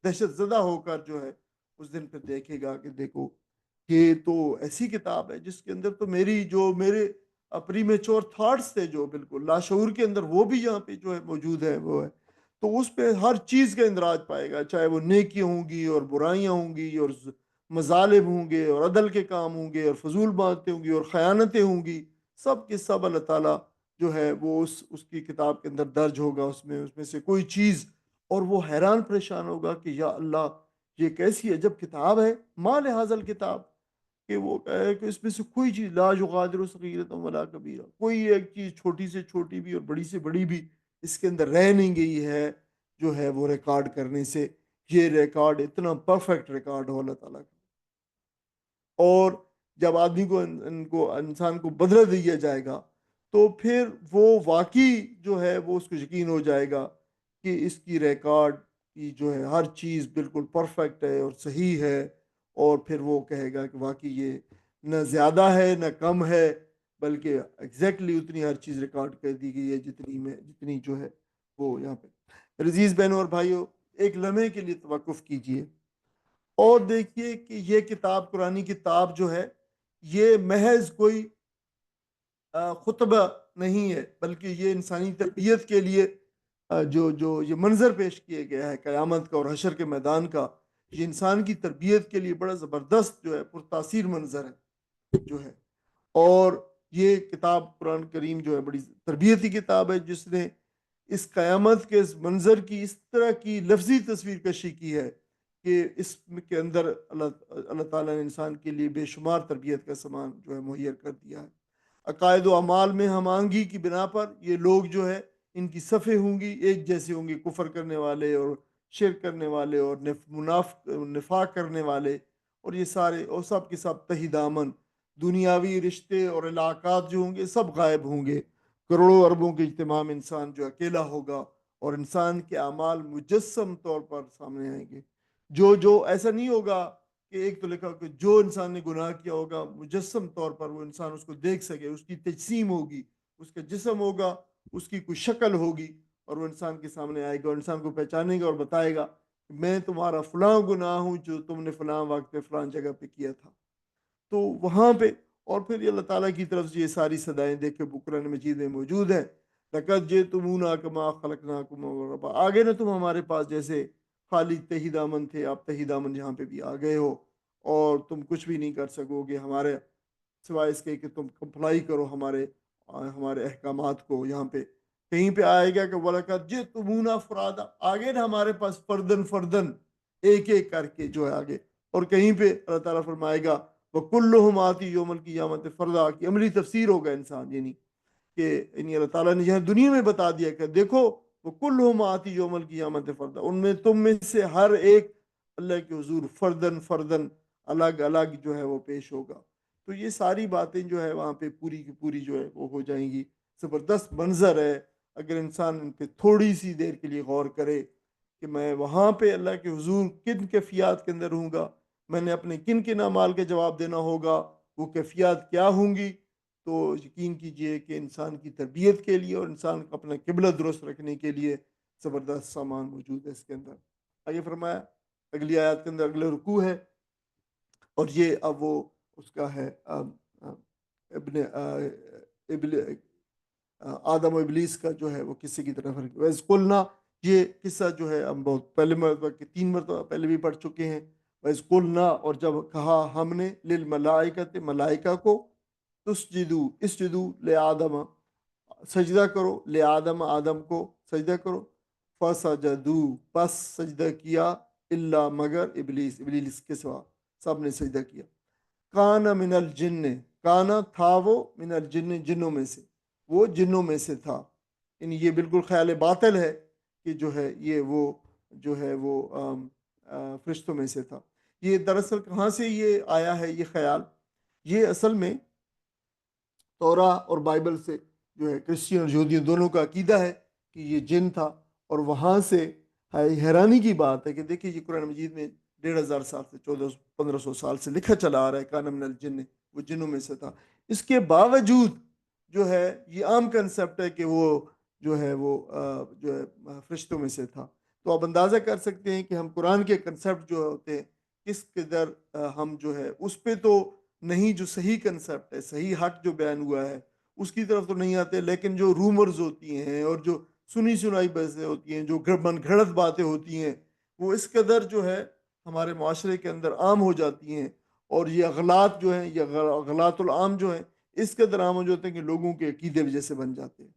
Speaker 1: دہشت زدہ ہو کر جو ہے اس دن پہ دیکھے گا کہ دیکھو یہ تو ایسی کتاب ہے جس کے اندر تو میرے پری میچور تھاٹس تھے جو بالکل لاشعور کے اندر، وہ بھی یہاں پہ جو ہے موجود ہے، وہ ہے۔ تو اس پہ ہر چیز کا اندراج پائے گا، چاہے وہ نیکی ہوں گی اور برائیاں ہوں گی، اور مظالم ہوں گے اور عدل کے کام ہوں گے، اور فضول باتیں ہوں گی اور خیانتیں ہوں گی، سب کے سب اللہ تعالیٰ جو ہے وہ اس کی کتاب کے اندر درج ہوگا، اس میں سے کوئی چیز، اور وہ حیران پریشان ہوگا کہ یا اللہ، یہ کیسی عجب کتاب ہے، ما لہذا الکتاب، کہ وہ کہے کہ اس میں سے کوئی چیز لا یغادر صغیرۃ ولا کبیرہ، کوئی ایک چیز چھوٹی سے چھوٹی بھی اور بڑی سے بڑی بھی اس کے اندر رہ نہیں گئی ہے، جو ہے وہ ریکارڈ کرنے سے۔ یہ ریکارڈ اتنا پرفیکٹ ریکارڈ ہو اللہ تعالیٰ کا۔ اور جب آدمی کو ان کو انسان کو بدلہ دیا جائے گا، تو پھر وہ واقعی جو ہے وہ اس کو یقین ہو جائے گا کہ اس کی ریکارڈ کی جو ہے ہر چیز بالکل پرفیکٹ ہے اور صحیح ہے، اور پھر وہ کہے گا کہ واقعی یہ نہ زیادہ ہے نہ کم ہے، بلکہ ایگزیکٹلی اتنی ہر چیز ریکارڈ کر دی گئی ہے جتنی جو ہے وہ یہاں پہ۔ عزیز بہنوں اور بھائیوں، ایک لمحے کے لیے توقف کیجئے اور دیکھیے کہ یہ کتاب، قرآنی کتاب جو ہے، یہ محض کوئی خطبہ نہیں ہے، بلکہ یہ انسانی تربیت کے لیے جو یہ منظر پیش کیے گیا ہے قیامت کا اور حشر کے میدان کا، یہ انسان کی تربیت کے لیے بڑا زبردست جو ہے پرتاثیر منظر ہے جو ہے۔ اور یہ کتاب قرآن کریم جو ہے بڑی تربیتی کتاب ہے، جس نے اس قیامت کے اس منظر کی اس طرح کی لفظی تصویر کشی کی ہے کہ اس کے اندر اللہ تعالیٰ نے انسان کے لیے بے شمار تربیت کا سامان جو ہے مہیا کر دیا ہے۔ عقائد و اعمال میں ہم آہنگی کی بنا پر یہ لوگ جو ہے ان کی صفیں ہوں گی، ایک جیسے ہوں گے، کفر کرنے والے اور شرک کرنے والے اور نفاق کرنے والے، اور یہ سارے اور سب کے سب تہی دامن دنیاوی رشتے اور علاقات جو ہوں گے سب غائب ہوں گے۔ کروڑوں اربوں کے اجتماع میں انسان جو اکیلا ہوگا، اور انسان کے اعمال مجسم طور پر سامنے آئیں گے۔ جو ایسا نہیں ہوگا کہ ایک تو لکھا کہ جو انسان نے گناہ کیا ہوگا مجسم طور پر وہ انسان اس کو دیکھ سکے، اس کی تجسیم ہوگی، اس کا جسم ہوگا، اس کی کوئی شکل ہوگی، اور وہ انسان کے سامنے آئے گا اور انسان کو پہچانے گا اور بتائے گا کہ میں تمہارا فلاں گناہ ہوں جو تم نے فلاں وقت پہ فلاں جگہ پہ کیا تھا۔ تو وہاں پہ اور پھر یہ اللہ تعالیٰ کی طرف سے یہ ساری صدائیں دیکھ کے قرآن مجید میں موجود ہیں۔ لَقَدْ جِئْتُمُونَا كَمَا خَلَقْنَاكُمْ أَوَّلَ مَرَّةٍ، آ گئے نا تم ہمارے پاس جیسے خالی تہی دامن تھے، آپ تہی دامن یہاں پہ بھی آ گئے ہو، اور تم کچھ بھی نہیں کر سکو گے ہمارے سوائے اس کے کہ تم کمپلائی کرو ہمارے احکامات کو۔ یہاں پہ کہیں پہ آئے گا کہ وَلَقَدْ جِئْتُمُونَا فُرَادًا، آگے نا ہمارے پاس فردن فردن، ایک ایک کر کے جو ہے آگے، اور کہیں پہ اللہ تعالیٰ فرمائے گا وَكُلُّهُمْ آتِي يَوْمَ الْقِيَامَةِ فَرْدًا، کی عملی تفسیر ہوگا انسان، یعنی اللہ تعالیٰ نے یہاں دنیا میں بتا دیا کہ دیکھو وَكُلُّهُمْ آتِي يَوْمَ الْقِيَامَةِ فَرْدًا، ان میں تم میں سے ہر ایک اللہ کے حضور فردن فردن الگ الگ جو ہے وہ پیش ہوگا۔ تو یہ ساری باتیں جو ہے وہاں پہ پوری کی پوری جو ہے وہ ہو جائیں گی۔ زبردست منظر ہے اگر انسان ان پہ تھوڑی سی دیر کے لیے غور کرے کہ میں وہاں پہ اللہ کے حضور کن کیفیات کے اندر ہوں گا، میں نے اپنے کن کن اعمال کے جواب دینا ہوگا، وہ کیفیات کیا ہوں گی، تو یقین کیجئے کہ انسان کی تربیت کے لیے اور انسان کو اپنا قبلہ درست رکھنے کے لیے زبردست سامان موجود ہے اس کے اندر۔ آگے فرمایا اگلی آیات کے اندر اگلے رکوع ہے، اور یہ اب وہ اس کا ہے ابن آدم و ابلیس کا جو ہے وہ قصے کی طرف ویس قلنا، یہ قصہ جو ہے ہم بہت پہلے مرتبہ 3 مرتبہ پہلے بھی پڑھ چکے ہیں۔ ویس قلنا، اور جب کہا ہم نے للملائکۃ، ملائکہ کو، تسجدو اسجدو لآدم، سجدہ کرو، لآدم، آدم کو سجدہ کرو، فسجدو، پس سجدہ کیا، الا مگر ابلیس، ابلیس کے سوا سب نے سجدہ کیا۔ کانا من الجن، کانا تھا وہ، من الجن جنوں میں سے، وہ جنوں میں سے تھا، یعنی یہ بالکل خیال باطل ہے کہ جو ہے یہ وہ جو ہے وہ فرشتوں میں سے تھا۔ یہ دراصل کہاں سے یہ آیا ہے یہ خیال؟ یہ اصل میں توراہ اور بائبل سے جو ہے کرسچین اور یہودیوں دونوں کا عقیدہ ہے کہ یہ جن تھا، اور وہاں سے حیرانی کی بات ہے کہ دیکھیے یہ قرآن مجید میں 1500 سال سے 1400-1500 سال سے لکھا چلا آ رہا ہے کان من الجن، وہ جنوں میں سے تھا۔ اس کے باوجود جو ہے یہ عام کنسیپٹ ہے کہ وہ جو ہے فرشتوں میں سے تھا۔ تو آپ اندازہ کر سکتے ہیں کہ ہم قرآن کے کنسیپٹ جو ہوتے ہیں کس قدر ہم جو ہے اس پہ تو نہیں، جو صحیح کنسیپٹ ہے، صحیح حق جو بیان ہوا ہے اس کی طرف تو نہیں آتے، لیکن جو رومرز ہوتی ہیں اور جو سنی سنائی باتیں ہوتی ہیں، جو من گھڑت باتیں ہوتی ہیں، وہ اس قدر جو ہے ہمارے معاشرے کے اندر عام ہو جاتی ہیں، اور یہ اغلاط جو ہیں، یہ اغلاط العام جو ہیں، اس قدر عام ہوتے ہیں کہ لوگوں کے عقیدے وجہ سے بن جاتے ہیں.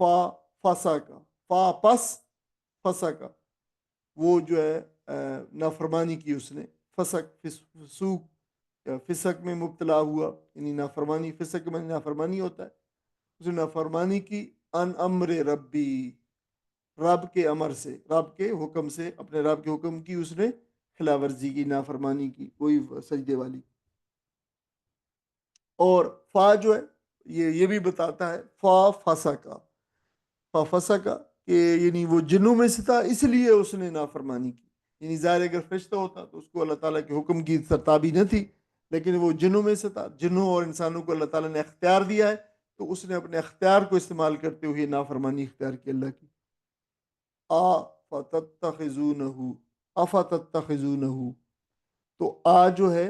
Speaker 1: فا فسا کا، فا پس فسا کا، وہ جو ہے نافرمانی کی اس نے، فسق فسوق فسق میں مبتلا ہوا، یعنی نافرمانی، فسق میں نافرمانی ہوتا ہے، اس نے نافرمانی کی، ان امر ربی، رب کے امر سے، رب کے حکم سے، اپنے رب کے حکم کی اس نے خلاف ورزی کی، نافرمانی کی، وہی سجدے والی. اور فا جو ہے یہ بھی بتاتا ہے فا فسا کا، فا فسا کا کہ یعنی وہ جنوں میں سے تھا اس لیے اس نے نافرمانی کی. یعنی ظاہر اگر فرشتہ ہوتا تو اس کو اللہ تعالیٰ کے حکم کی سرتابی نہ تھی، لیکن وہ جنوں میں سے تھا، جنوں اور انسانوں کو اللہ تعالیٰ نے اختیار دیا ہے، تو اس نے اپنے اختیار کو استعمال کرتے ہوئے نافرمانی اختیار کی اللہ کی. فتتخذونہ، افتتخذونہ، تو جو ہے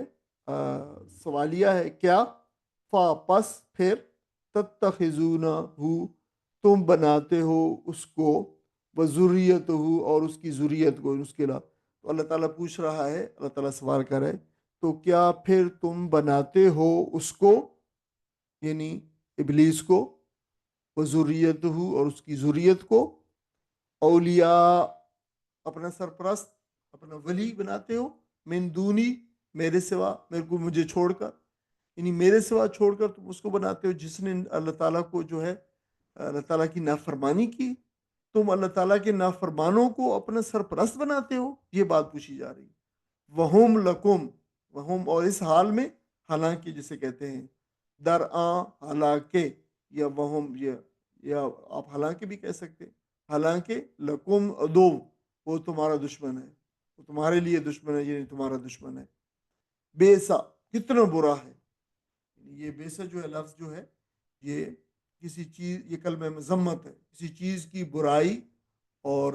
Speaker 1: سوالیہ ہے کیا، فا پس پھر، تتخذونہ، تم بناتے ہو اس کو، وذریت اور اس کی ذریت کو، اس کے علاوہ. تو اللہ تعالیٰ پوچھ رہا ہے، اللہ تعالیٰ سوال کر رہا ہے، تو کیا پھر تم بناتے ہو اس کو، یعنی ابلیس کو، وذریت اور اس کی ذریت کو، اولیاء، اپنا سرپرست، اپنا ولی بناتے ہو، من دونی، میرے سوا، میرے کو، مجھے چھوڑ کر، یعنی میرے سوا چھوڑ کر تم اس کو بناتے ہو جس نے اللہ تعالیٰ کو جو ہے اللہ تعالیٰ کی نافرمانی کی، تم اللہ تعالیٰ کے نافرمانوں کو اپنا سرپرست بناتے ہو. یہ بات پوچھی جا رہی. وہم لکم، وہم اور اس حال میں، حالانکہ جسے کہتے ہیں درآں، حالانکہ، یا وہم، یا آپ حالانکہ بھی کہہ سکتے ہیں، حالانکہ لکم عدو، وہ تمہارا دشمن ہے، وہ تمہارے لیے دشمن ہے، یعنی تمہارا دشمن ہے. بیسا، کتنا برا ہے. یہ بیسا جو ہے لفظ جو ہے یہ کسی چیز، یہ کلمہ مذمت ہے، کسی چیز کی برائی اور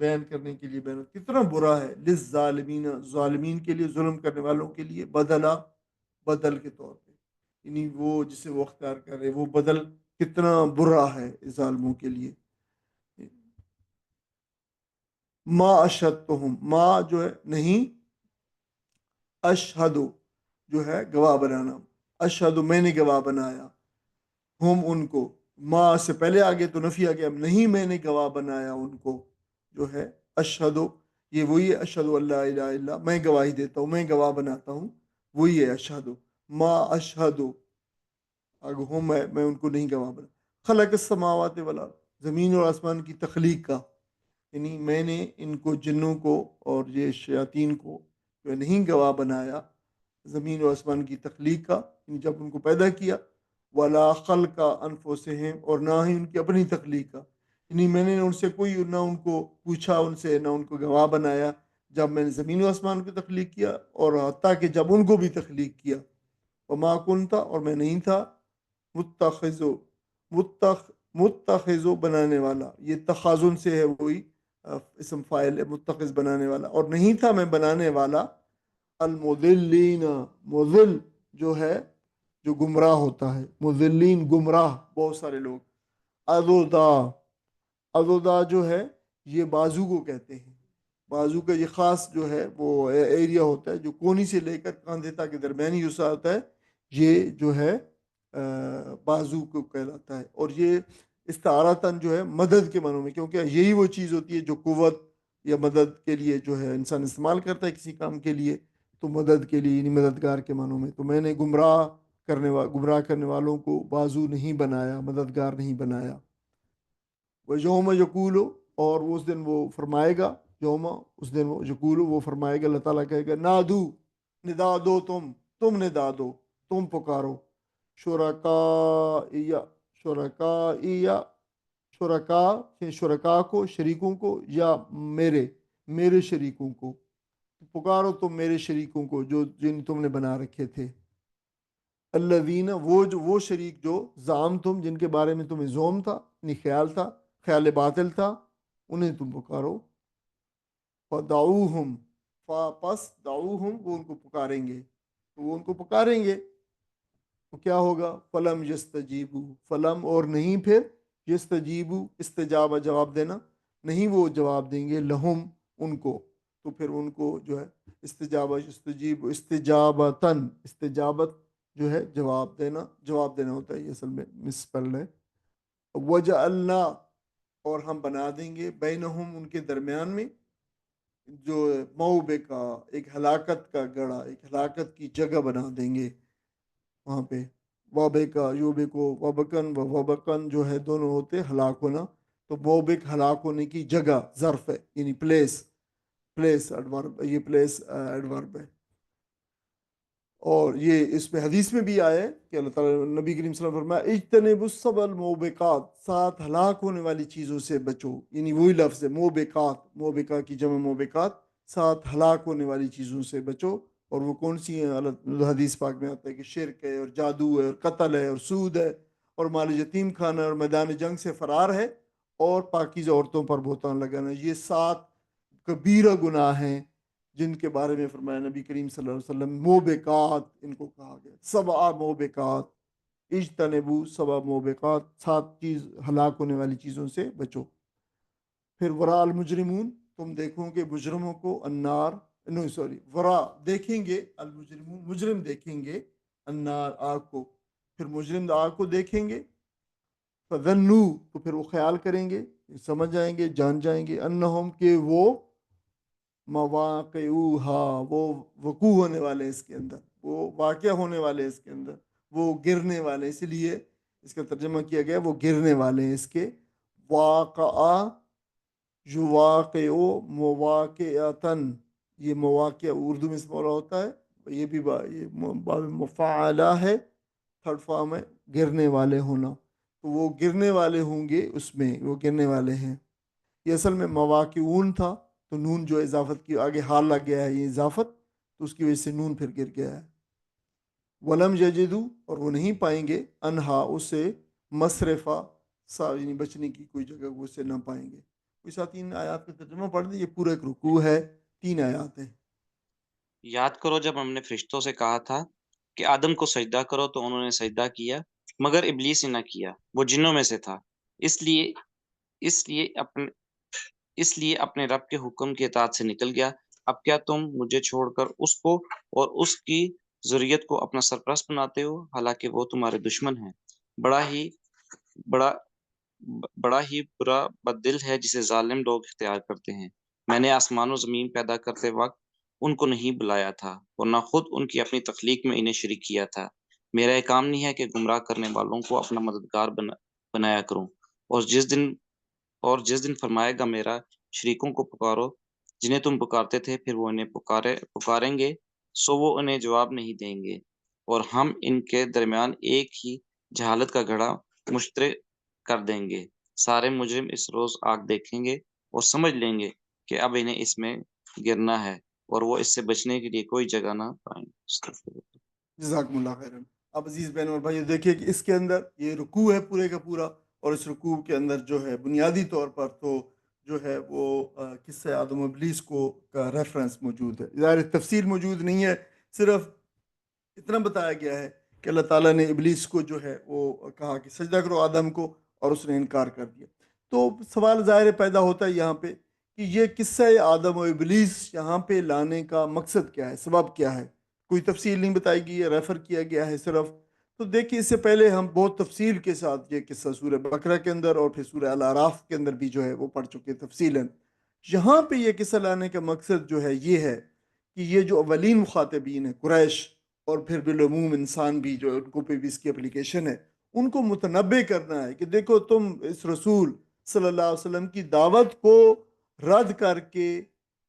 Speaker 1: بیان کرنے کے لیے، بیان کتنا برا ہے، للظالمین، ظالمین کے لیے، ظلم کرنے والوں کے لیے، بدلا، بدل کے طور پہ، یعنی وہ جسے وہ اختیار کر رہے، وہ بدل کتنا برا ہے ظالموں کے لیے. ما اشہدتہم، ما جو ہے نہیں، اشہدو جو ہے گواہ بنانا، اشہدو میں نے گواہ بنایا، ہم ان کو، ما سے پہلے آگے تو نفی آ گیا، نہیں میں نے گواہ بنایا ان کو، جو ہے اشہدو، یہ وہی ہے اشہدو اللہ الہ الا، میں گواہی دیتا ہوں، میں گواہ بناتا ہوں، وہی ہے اشہدو. ما اشہدو، اگر ہوں میں ان کو نہیں گواہ بنا. خلق السماوات والارض، زمین اور آسمان کی تخلیق کا، یعنی میں نے ان کو، جنوں کو اور یہ شیاطین کو جو نہیں گواہ بنایا زمین و آسمان کی تخلیق کا، جب ان کو پیدا کیا، ولا خلق انفسہم، اور نہ ہی ان کی اپنی تخلیق کا، یعنی میں نے ان سے کوئی، نہ ان کو پوچھا ان سے، نہ ان کو گواہ بنایا جب میں نے زمین و آسمان کی تخلیق کیا، اور حتیٰ کہ جب ان کو بھی تخلیق کیا. وما کنتا، اور میں نہیں تھا، متخذو، متخذو بنانے والا، یہ تخاذن سے ہے، وہی اسم فاعل ہے، متخذ بنانے والا، اور نہیں تھا میں بنانے والا، المضلین، مضل جو ہے جو گمراہ ہوتا ہے، مضلین گمراہ، بہت سارے لوگ. ادودا، ادودا جو ہے یہ بازو کو کہتے ہیں، بازو کا یہ خاص جو ہے وہ ایریا ہوتا ہے جو کونی سے لے کر کاندھے تک کے درمیانی حصہ ہوتا ہے، یہ جو ہے بازو کو کہلاتا ہے. اور یہ استعارتاً جو ہے مدد کے معنوں میں، کیونکہ یہی وہ چیز ہوتی ہے جو قوت یا مدد کے لیے جو ہے انسان استعمال کرتا ہے کسی کام کے لیے، تو مدد کے لیے، یعنی مددگار کے معنوں میں. تو میں نے گمراہ کرنے والوں کو بازو نہیں بنایا، مددگار نہیں بنایا. وہ یوم یقولو، اور وہ اس دن وہ فرمائے گا، یوم، اس دن وہ یقولو، وہ فرمائے گا، اللہ تعالیٰ کہے گا، نادو، ندا دو، تم ندا دو، تم پکارو، شرکائیا، شرکائیا، شرکا کو، شریکوں کو، یا میرے شریکوں کو، پکارو تم میرے شریکوں کو جو جن تم نے بنا رکھے تھے. الذین، وہ شریک جو زعم تم، جن کے بارے میں تمہیں زوم تھا، نہیں خیال تھا، خیال باطل تھا، انہیں تم پکارو. فدعوہم، پس دعوہم، وہ ان کو پکاریں گے، تو وہ ان کو پکاریں گے تو کیا ہوگا، فلم یستجیبو، فلم اور نہیں پھر، یستجیبو استجابہ جواب دینا، نہیں وہ جواب دیں گے، لہم ان کو، تو پھر ان کو جو ہے استجابہ، یستجیب استجابتاً، استجابت جو ہے جواب دینا ہوتا ہے، یہ اصل میں مس پل ہے. وجعلنا، اور ہم بنا دیں گے، بینہم ان کے درمیان میں، جو موبے کا ایک ہلاکت کا گڑھا، ایک ہلاکت کی جگہ بنا دیں گے وہاں پہ. وابے کا یوبے کو وبکن و وبکن جو ہے دونوں ہوتے ہلاک ہونا. تو موبک ہلاک ہونے کی جگہ ظرف ہے، یعنی پلیس ایڈورب، یہ پلیس ایڈورب ہے. اور یہ اس میں حدیث میں بھی آیا ہے کہ اللہ تعالیٰ نبی کریم صلی اللہ علیہ وسلم فرمایا اجتنبوا السبع الموبقات، 7 ہلاک ہونے والی چیزوں سے بچو. یعنی وہی لفظ ہے موبقات کی جمع موبقات، 7 ہلاک ہونے والی چیزوں سے بچو. اور وہ کون سی ہیں؟ حدیث پاک میں آتا ہے کہ شرک ہے، اور جادو ہے، اور قتل ہے، اور سود ہے، اور مال یتیم کھانا، اور میدان جنگ سے فرار ہے، اور پاکیزہ عورتوں پر بہتان لگانا. یہ 7 کبیرہ گناہ ہیں جن کے بارے میں فرمایا نبی کریم صلی اللہ علیہ وسلم موبقات ان کو کہا گیا. 7 موبقات، اجتنبوا 7 موبقات، 7 چیز ہلاک ہونے والی چیزوں سے بچو. پھر ورا المجرمون، تم دیکھو گے مجرموں کو، النار، نہیں سوری، ورا دیکھیں گے، المجرمون مجرم دیکھیں گے، النار آگ کو. پھر مجرم آگ کو دیکھیں گے، فظنوا تو پھر وہ خیال کریں گے، سمجھ جائیں گے، جان جائیں گے، انہم کہ وہ مواقعوہا، وہ وقوع ہونے والے اس کے اندر، وہ واقع ہونے والے اس کے اندر، وہ گرنے والے. اس لیے اس کا ترجمہ کیا گیا وہ گرنے والے ہیں اس کے. واقعہ یواقع مواقعتاً، یہ مواقع اردو میں استعمال ہوتا ہے، یہ بھی یہ باب مفعلہ ہے، تھرڈ فارم ہے، گرنے والے ہونا. تو وہ گرنے والے ہوں گے، اس میں وہ گرنے والے ہیں. یہ اصل میں مواقعون تھا، تو نون جو اضافت کی آگے حال لگ گیا ہے، یہ اضافت، تو اس کی وجہ سے نون پھر گر گیا ہے. ولم یجدو، اور وہ نہیں پائیں گے، انہا اسے، مصرفہ، یعنی بچنے کی کوئی جگہ وہ اسے نہ پائیں گے. کوئی ساتھ 3 آیات کا ترجمہ پڑھ دیں، یہ پورا ایک رکوع ہے، 3 آیات ہیں.
Speaker 2: یاد کرو جب ہم نے فرشتوں سے کہا تھا کہ آدم کو سجدہ کرو تو انہوں نے سجدہ کیا، مگر ابلیس نے نہ کیا، وہ جنوں میں سے تھا. اس لیے اس لیے اپنے اس لیے اپنے رب کے حکم کی اطاعت سے نکل گیا. اب کیا تم مجھے چھوڑ کر اس کو اور اس کی ذریت کو اپنا سرپرست بناتے ہو، حالانکہ وہ تمہارے دشمن ہیں. بڑا ہی بڑا بڑا ہی برا بددل ہے جسے ظالم لوگ اختیار کرتے ہیں. میں نے آسمان و زمین پیدا کرتے وقت ان کو نہیں بلایا تھا، اور نہ خود ان کی اپنی تخلیق میں انہیں شریک کیا تھا. میرا یہ کام نہیں ہے کہ گمراہ کرنے والوں کو اپنا مددگار بنایا کروں. اور جس دن فرمائے گا میرا شریکوں کو پکارو جنہیں تم پکارتے تھے، پھر وہ انہیں پکاریں گے، سو وہ انہیں جواب نہیں دیں گے، اور ہم ان کے درمیان ایک ہی جہالت کا گڑھا مشترک کر دیں گے. سارے مجرم اس روز آگ دیکھیں گے اور سمجھ لیں گے کہ اب انہیں اس میں گرنا ہے، اور وہ اس سے بچنے کے لیے کوئی جگہ نہ پائیں گے.
Speaker 1: جزاکم اللہ خیرن. اب عزیز بہن اور بھائی دیکھیے کہ اس کے اندر یہ رکوع ہے پورے کا پورا، اور اس رکوع کے اندر جو ہے بنیادی طور پر تو جو ہے وہ قصہ آدم و ابلیس کو کا ریفرنس موجود ہے. ظاہر تفصیل موجود نہیں ہے، صرف اتنا بتایا گیا ہے کہ اللہ تعالیٰ نے ابلیس کو جو ہے وہ کہا کہ سجدہ کرو آدم کو، اور اس نے انکار کر دیا. تو سوال ظاہر پیدا ہوتا ہے یہاں پہ کہ یہ قصہ آدم و ابلیس یہاں پہ لانے کا مقصد کیا ہے، سبب کیا ہے. کوئی تفصیل نہیں بتائی گئی ہے، ریفر کیا گیا ہے صرف. تو دیکھیے اس سے پہلے ہم بہت تفصیل کے ساتھ یہ قصہ سورہ بقرہ کے اندر اور پھر سورہ الاعراف کے اندر بھی جو ہے وہ پڑھ چکے تفصیلاً. یہاں پہ یہ قصہ لانے کا مقصد جو ہے یہ ہے کہ یہ جو اولین مخاطبین ہیں قریش، اور پھر بالعموم انسان بھی جو ان کو پہ بھی اس کی اپلیکیشن ہے، ان کو متنبع کرنا ہے کہ دیکھو تم اس رسول صلی اللہ علیہ وسلم کی دعوت کو رد کر کے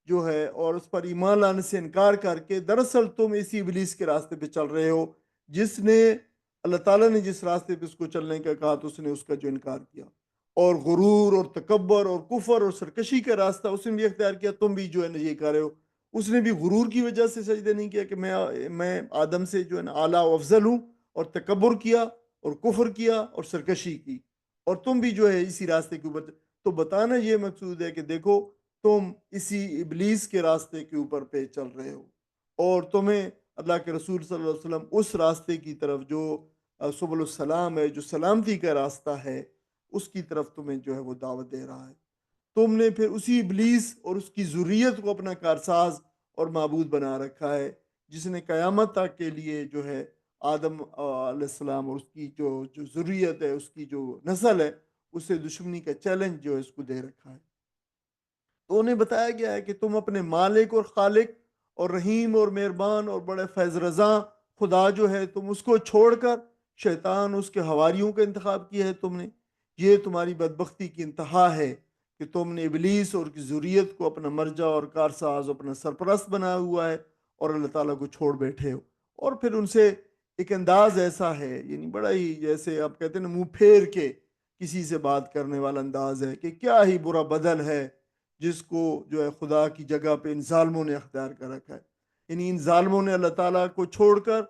Speaker 1: جو ہے اور اس پر ایمان لانے سے انکار کر کے، دراصل تم اسی ابلیس کے راستے پہ چل رہے ہو، جس نے اللہ تعالیٰ نے جس راستے پہ اس کو چلنے کا کہا تو اس نے اس کا جو انکار کیا، اور غرور اور تکبر اور کفر اور سرکشی کا راستہ اس نے بھی اختیار کیا. تم بھی جو ہے نا یہ کر رہے ہو. اس نے بھی غرور کی وجہ سے سجدہ نہیں کیا کہ میں آدم سے جو ہے نا اعلیٰ و افضل ہوں، اور تکبر کیا اور کفر کیا اور سرکشی کی، اور تم بھی جو ہے اسی راستے کے اوپر. تو بتانا یہ مقصود ہے کہ دیکھو تم اسی ابلیس کے راستے کے اوپر پہ چل رہے ہو، اور تمہیں اللہ کے رسول صلی اللہ علیہ وسلم اس راستے کی طرف جو سبل السلام ہے، جو سلامتی کا راستہ ہے، اس کی طرف تمہیں جو ہے وہ دعوت دے رہا ہے. تم نے پھر اسی ابلیس اور اس کی ذریت کو اپنا کارساز اور معبود بنا رکھا ہے، جس نے قیامت تک کے لیے جو ہے آدم علیہ السلام اور اس کی جو ذریت ہے، اس کی جو نسل ہے، اسے دشمنی کا چیلنج جو ہے اس کو دے رکھا ہے۔ تو انہیں بتایا گیا ہے کہ تم اپنے مالک اور خالق اور رحیم اور مہربان اور بڑے فیض رضا خدا جو ہے، تم اس کو چھوڑ کر شیطان اس کے حواریوں کا انتخاب کیا ہے تم نے۔ یہ تمہاری بدبختی کی انتہا ہے کہ تم نے ابلیس اور کی ذریت کو اپنا مرجع اور کارساز، اپنا سرپرست بنا ہوا ہے، اور اللہ تعالیٰ کو چھوڑ بیٹھے ہو۔ اور پھر ان سے ایک انداز ایسا ہے، یعنی بڑا ہی جیسے آپ کہتے ہیں نا منہ پھیر کے کسی سے بات کرنے والا انداز ہے، کہ کیا ہی برا بدل ہے جس کو جو ہے خدا کی جگہ پہ ان ظالموں نے اختیار کر رکھا ہے۔ یعنی ان ظالموں نے اللہ تعالیٰ کو چھوڑ کر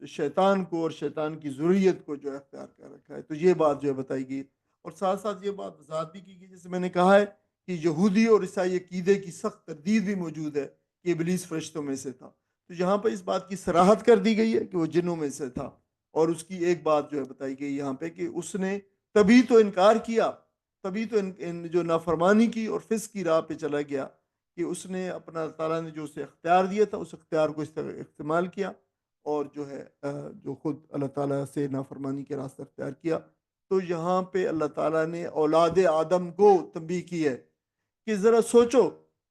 Speaker 1: شیطان کو اور شیطان کی ذریت کو جو ہے اختیار کر رکھا ہے۔ تو یہ بات جو ہے بتائی گئی، اور ساتھ ساتھ یہ بات وضاحت بھی کی گئی، جیسے میں نے کہا ہے کہ یہودی اور عیسائی عقیدے کی سخت تردید بھی موجود ہے کہ ابلیس فرشتوں میں سے تھا۔ تو یہاں پہ اس بات کی صراحت کر دی گئی ہے کہ وہ جنوں میں سے تھا، اور اس کی ایک بات جو ہے بتائی گئی یہاں پہ کہ اس نے تبھی تو انکار کیا، تبھی تو ان جو نافرمانی کی اور فسق کی راہ پہ چلا گیا، کہ اس نے اپنا اللہ تعالیٰ نے جو اسے اختیار دیا تھا اس اختیار کو استعمال کیا، اور جو ہے جو خود اللہ تعالیٰ سے نافرمانی کے راستہ اختیار کیا۔ تو یہاں پہ اللہ تعالیٰ نے اولاد آدم کو تنبیہ کی ہے کہ ذرا سوچو،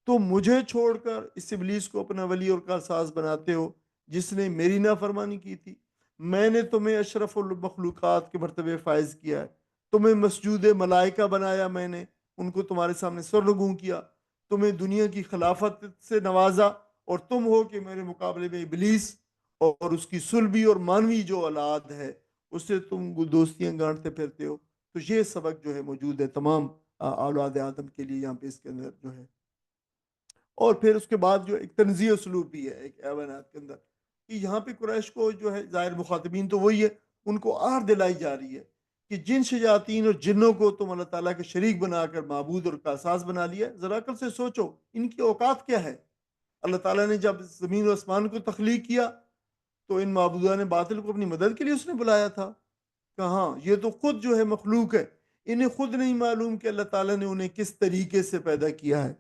Speaker 1: تم مجھے چھوڑ کر اس ابلیس کو اپنا ولی اور کارساز بناتے ہو جس نے میری نافرمانی کی تھی۔ میں نے تمہیں اشرف المخلوقات کے مرتبے فائز کیا ہے، تمہیں مسجود ملائکہ بنایا، میں نے ان کو تمہارے سامنے سرنگوں کیا، تمہیں دنیا کی خلافت سے نوازا، اور تم ہو کہ میرے مقابلے میں ابلیس اور اس کی صلبی اور مانوی جو اولاد ہے اس سے تم دوستیاں گانٹتے پھرتے ہو۔ تو یہ سبق جو ہے موجود ہے تمام اولاد آدم کے لیے یہاں پہ اس کے اندر جو ہے۔ اور پھر اس کے بعد جو ایک تنزیہ اسلوب بھی ہے ایک ایوانات کے اندر، کہ یہاں پہ قریش کو جو ہے ظاہر مخاطبین تو وہی ہے، ان کو آر دلائی جا رہی ہے کہ جن شیاطین اور جنوں کو تم اللہ تعالیٰ کے شریک بنا کر معبود اور کاساز بنا لیا، ذرا عقل سے سوچو ان کی اوقات کیا ہے۔ اللہ تعالیٰ نے جب زمین و آسمان کو تخلیق کیا تو ان معبودان باطل کو اپنی مدد کے لیے اس نے بلایا تھا؟ کہاں، یہ تو خود جو ہے مخلوق ہے، انہیں خود نہیں معلوم کہ اللہ تعالیٰ نے انہیں کس طریقے سے پیدا کیا ہے۔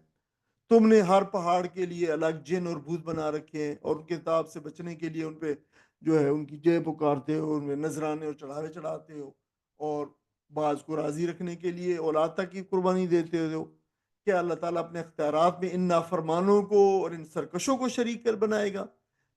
Speaker 1: تم نے ہر پہاڑ کے لیے الگ جن اور بھوت بنا رکھے ہیں، اور ان کے تاب سے بچنے کے لیے ان پہ جو ہے ان کی جے پکارتے ہو، ان میں نذرانے اور چڑھاوے چڑھاتے ہو، اور بعض کو راضی رکھنے کے لیے اولاد تک کی قربانی دیتے ہو۔ کیا اللہ تعالیٰ اپنے اختیارات میں ان نافرمانوں کو اور ان سرکشوں کو شریک کر بنائے گا؟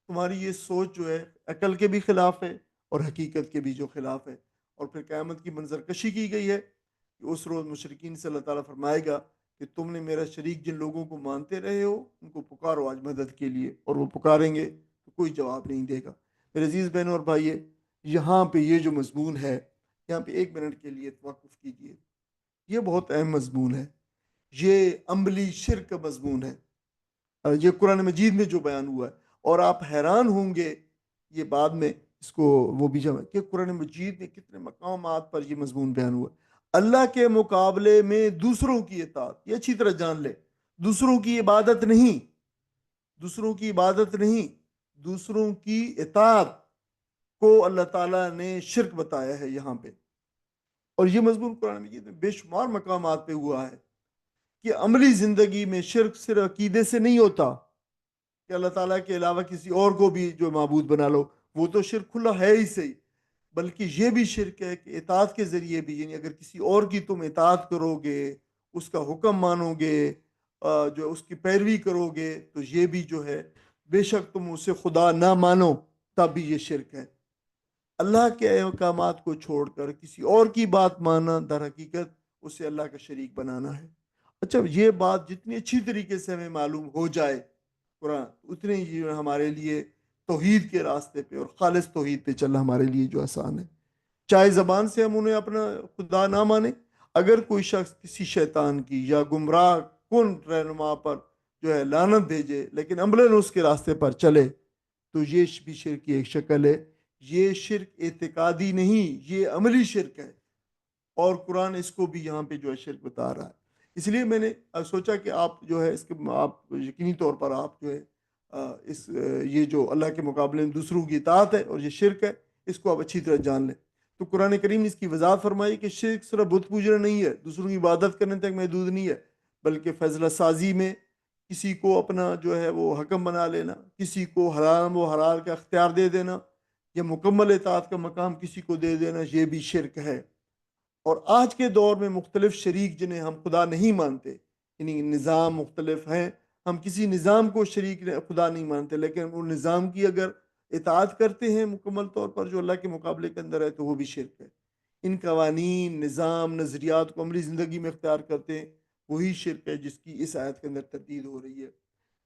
Speaker 1: تمہاری یہ سوچ جو ہے عقل کے بھی خلاف ہے اور حقیقت کے بھی جو خلاف ہے۔ اور پھر قیامت کی منظر کشی کی گئی ہے کہ اس روز مشرکین سے اللہ تعالیٰ فرمائے گا کہ تم نے میرا شریک جن لوگوں کو مانتے رہے ہو ان کو پکارو آج مدد کے لیے، اور وہ پکاریں گے تو کوئی جواب نہیں دے گا۔ میرے عزیز بہنوں اور بھائیے، یہاں پہ یہ جو مضمون ہے، یہاں پہ ایک منٹ کے لیے توقف کیجیے، یہ بہت اہم مضمون ہے، یہ عملی شرک کا مضمون ہے، یہ قرآن مجید میں جو بیان ہوا ہے۔ اور آپ حیران ہوں گے یہ بعد میں اس کو وہ بھی جمع کہ قرآن مجید میں کتنے مقامات پر یہ مضمون بیان ہوا ہے۔ اللہ کے مقابلے میں دوسروں کی اطاعت، یہ اچھی طرح جان لے، دوسروں کی عبادت نہیں، دوسروں کی عبادت نہیں، دوسروں کی اطاعت کو اللہ تعالیٰ نے شرک بتایا ہے یہاں پہ۔ اور یہ مضمون قرآن مجید میں بے شمار مقامات پہ ہوا ہے کہ عملی زندگی میں شرک صرف عقیدے سے نہیں ہوتا کہ اللہ تعالیٰ کے علاوہ کسی اور کو بھی جو معبود بنا لو، وہ تو شرک کھلا ہے ہی صحیح، بلکہ یہ بھی شرک ہے کہ اطاعت کے ذریعے بھی، یعنی اگر کسی اور کی تم اطاعت کرو گے، اس کا حکم مانو گے، جو اس کی پیروی کرو گے، تو یہ بھی جو ہے بے شک تم اسے خدا نہ مانو تب بھی یہ شرک ہے۔ اللہ کے احکامات کو چھوڑ کر کسی اور کی بات ماننا در حقیقت اسے اللہ کا شریک بنانا ہے۔ اچھا، یہ بات جتنی اچھی طریقے سے ہمیں معلوم ہو جائے قرآن، اتنے ہی ہمارے لیے توحید کے راستے پہ اور خالص توحید پہ چلنا ہمارے لیے جو آسان ہے۔ چاہے زبان سے ہم انہیں اپنا خدا نہ مانیں، اگر کوئی شخص کسی شیطان کی یا گمراہ کن رہنما پر جو ہے لعنت بھیجے لیکن عملاً اس کے راستے پر چلے، تو یہ بھی شرک کی ایک شکل ہے۔ یہ شرک اعتقادی نہیں، یہ عملی شرک ہے، اور قرآن اس کو بھی یہاں پہ جو ہے شرک بتا رہا ہے۔ اس لیے میں نے سوچا کہ آپ جو ہے اس کے آپ یقینی طور پر آپ جو ہے اس یہ جو اللہ کے مقابلے میں دوسروں کی اطاعت ہے اور یہ شرک ہے، اس کو آپ اچھی طرح جان لیں۔ تو قرآن کریم نے اس کی وضاحت فرمائی کہ شرک صرف بت پوجنا نہیں ہے، دوسروں کی عبادت کرنے تک محدود نہیں ہے، بلکہ فیصلہ سازی میں کسی کو اپنا جو ہے وہ حکم بنا لینا، کسی کو حرام و حلال کا اختیار دے دینا، یا مکمل اطاعت کا مقام کسی کو دے دینا، یہ بھی شرک ہے۔ اور آج کے دور میں مختلف شریک جنہیں ہم خدا نہیں مانتے، یعنی نظام مختلف ہیں، ہم کسی نظام کو شریک خدا نہیں مانتے، لیکن وہ نظام کی اگر اطاعت کرتے ہیں مکمل طور پر جو اللہ کے مقابلے کے اندر ہے، تو وہ بھی شرک ہے۔ ان قوانین، نظام، نظریات کو عملی زندگی میں اختیار کرتے ہیں، وہی شرک ہے جس کی اس آیت کے اندر تردید ہو رہی ہے۔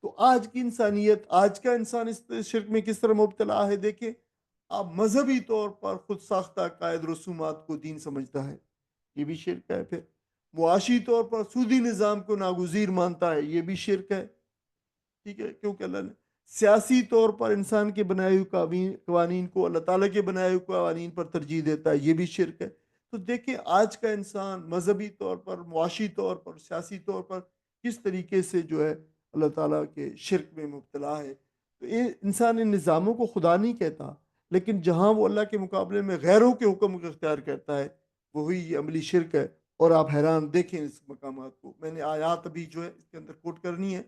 Speaker 1: تو آج کی انسانیت، آج کا انسان اس شرک میں کس طرح مبتلا ہے؟ دیکھیں، آپ مذہبی طور پر خود ساختہ قائد رسومات کو دین سمجھتا ہے، یہ بھی شرک ہے۔ پھر معاشی طور پر سودی نظام کو ناگزیر مانتا ہے، یہ بھی شرک ہے۔ ٹھیک ہے، کیونکہ اللہ نے سیاسی طور پر انسان کے بنائے ہوئے قوانین کو اللہ تعالیٰ کے بنائے ہوئے قوانین پر ترجیح دیتا ہے، یہ بھی شرک ہے۔ تو دیکھیں آج کا انسان مذہبی طور پر، معاشی طور پر، سیاسی طور پر کس طریقے سے جو ہے اللہ تعالیٰ کے شرک میں مبتلا ہے۔ تو یہ انسان ان نظاموں کو خدا نہیں کہتا، لیکن جہاں وہ اللہ کے مقابلے میں غیروں کے حکم کو اختیار کرتا ہے، وہی یہ عملی شرک ہے۔ اور آپ حیران دیکھیں اس مقامات کو، میں نے آیات ابھی جو ہے اس کے اندر کوٹ کرنی ہے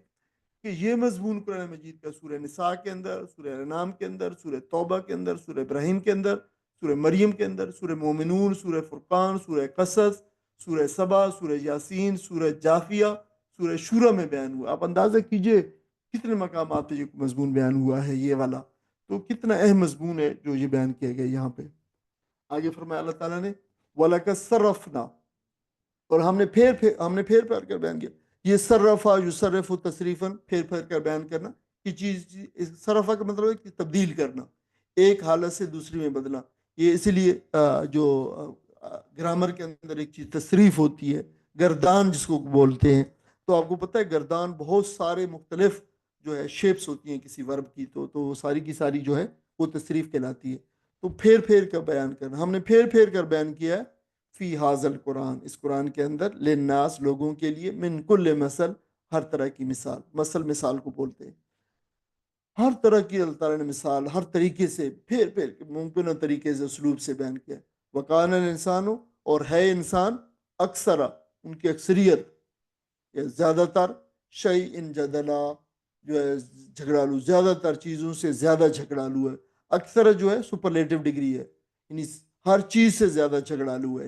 Speaker 1: کہ یہ مضمون قرآن مجید کا سورہ نساء کے اندر، سورہ انعام کے اندر، سورہ توبہ کے اندر، سورہ ابراہیم کے اندر، سورہ مریم کے اندر، سورہ مومنون، سورہ فرقان، سورہ قصص، سورہ سبا، سورہ یاسین، سورہ جافیہ، سورہ شورہ میں بیان ہوا۔ آپ اندازہ کیجئے کتنے مقامات پہ یہ مضمون بیان ہوا ہے یہ والا، تو کتنا اہم مضمون ہے جو یہ بیان کیا گیا یہاں پہ۔ آگے فرمایا اللہ تعالیٰ نے وَلَقَدْ صَرَّفْنَا، اور ہم نے پھیر پھیر کر بیان کیا۔ یہ صرفہ یصرف تصریفاً، پھیر پھیر کر بیان کرنا، کہ چیز صرفہ کا مطلب ہے کہ تبدیل کرنا، ایک حالت سے دوسری میں بدلنا۔ یہ اسی لیے جو گرامر کے اندر ایک چیز تصریف ہوتی ہے، گردان جس کو بولتے ہیں، تو آپ کو پتہ ہے گردان بہت سارے مختلف جو ہے شیپس ہوتی ہیں کسی ورب کی، تو ساری کی ساری جو ہے وہ تصریف کہلاتی ہے۔ تو پھیر پھیر کر بیان کرنا، ہم نے پھیر پھیر کر بیان کیا ہے فی حاضل قرآن، اس قرآن کے اندر، للناس لوگوں کے لیے، من کل مثل ہر طرح کی مثال، مثال کو بولتے ہیں، ہر طرح کی اللہ تعالیٰ نے مثال ہر طریقے سے پھیر پھیر کے ممکنہ طریقے سے اسلوب سے بیان کیا۔ وکان الانسان، اور ہے انسان، اکثر ان کی اکثریت یا زیادہ تر، شیء جدلا جو ہے جھگڑالو، زیادہ تر چیزوں سے زیادہ جھگڑالو ہے۔ اکثر جو ہے سپرلیٹو ڈگری ہے، یعنی ہر چیز سے زیادہ جھگڑالو ہے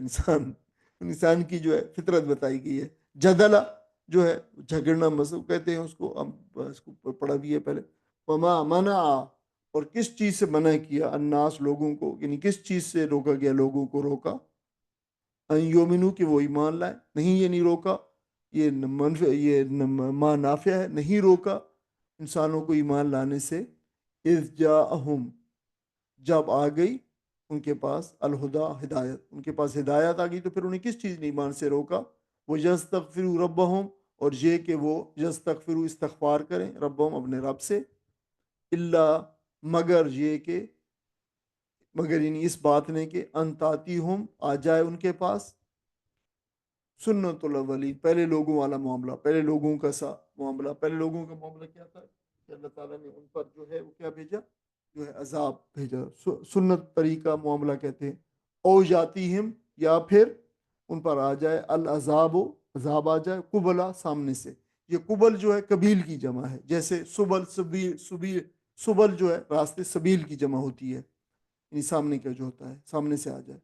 Speaker 1: انسان کی جو ہے فطرت بتائی گئی ہے۔ جدلا جو ہے جھگڑنا، مذہب کہتے ہیں اس کو، ہم اس کو پڑھا بھی ہے پہلے۔ وما منع، اور کس چیز سے منع کیا، الناس لوگوں کو، یعنی کس چیز سے روکا گیا لوگوں کو، روکا، ان یومنو کہ وہ ایمان لائے، نہیں یہ نہیں روکا، یہ ما نافع ہے، نہیں روکا انسانوں کو ایمان لانے سے، اذ جاءہم، جب آ گئی ان کے پاس، الہدا ہدایت، ان کے پاس ہدایت آ گئی، تو پھر انہیں کس چیز نے ایمان سے روکا؟ وہ یستغفروا ربہم، اور یہ کہ وہ یستغفروا استغفار کریں، ربہم اپنے رب سے، اللہ مگر یہ کہ، مگر یعنی اس بات نے کہ انتاتیہم آ جائے ان کے پاس، سنت الاولین، پہلے لوگوں والا معاملہ، پہلے لوگوں کا سا معاملہ۔ پہلے لوگوں کا معاملہ کیا تھا کہ اللہ تعالیٰ نے ان پر جو ہے وہ کیا بھیجا، جو ہے عذاب بھیجا، سنت طریقہ معاملہ کہتے ہیں۔ او جاتیہم، یا پھر ان پر آ جائے، العذاب، عذاب آ جائے، قبلا، سامنے سے۔ یہ قبل جو ہے قبیل کی جمع ہے، جیسے سبل، سبل جو ہے راستے، سبیل کی جمع ہوتی ہے، یعنی سامنے کا جو ہوتا ہے، سامنے سے آ جائے۔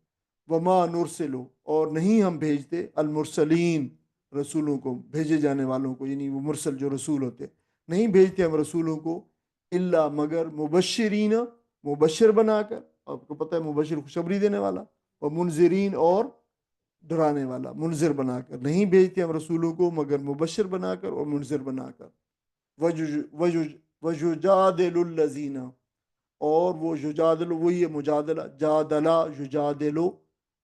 Speaker 1: وما نرسلو، اور نہیں ہم بھیجتے، المرسلین، رسولوں کو، بھیجے جانے والوں کو، یعنی وہ مرسل جو رسول ہوتے، نہیں بھیجتے ہم رسولوں کو، الا مگر مبشرین، مبشر بنا کر، آپ کو پتہ ہے مبشر خوشخبری دینے والا، اور منذرین، اور ڈرانے والا، منذر بنا کر، نہیں بھیجتے ہم رسولوں کو مگر مبشر بنا کر اور منذر بنا کر۔ وَيُجَادِلُ الَّذِينَ، اور وہ یجادل، وہی ہے مجادلہ، جادلہ یجادلو،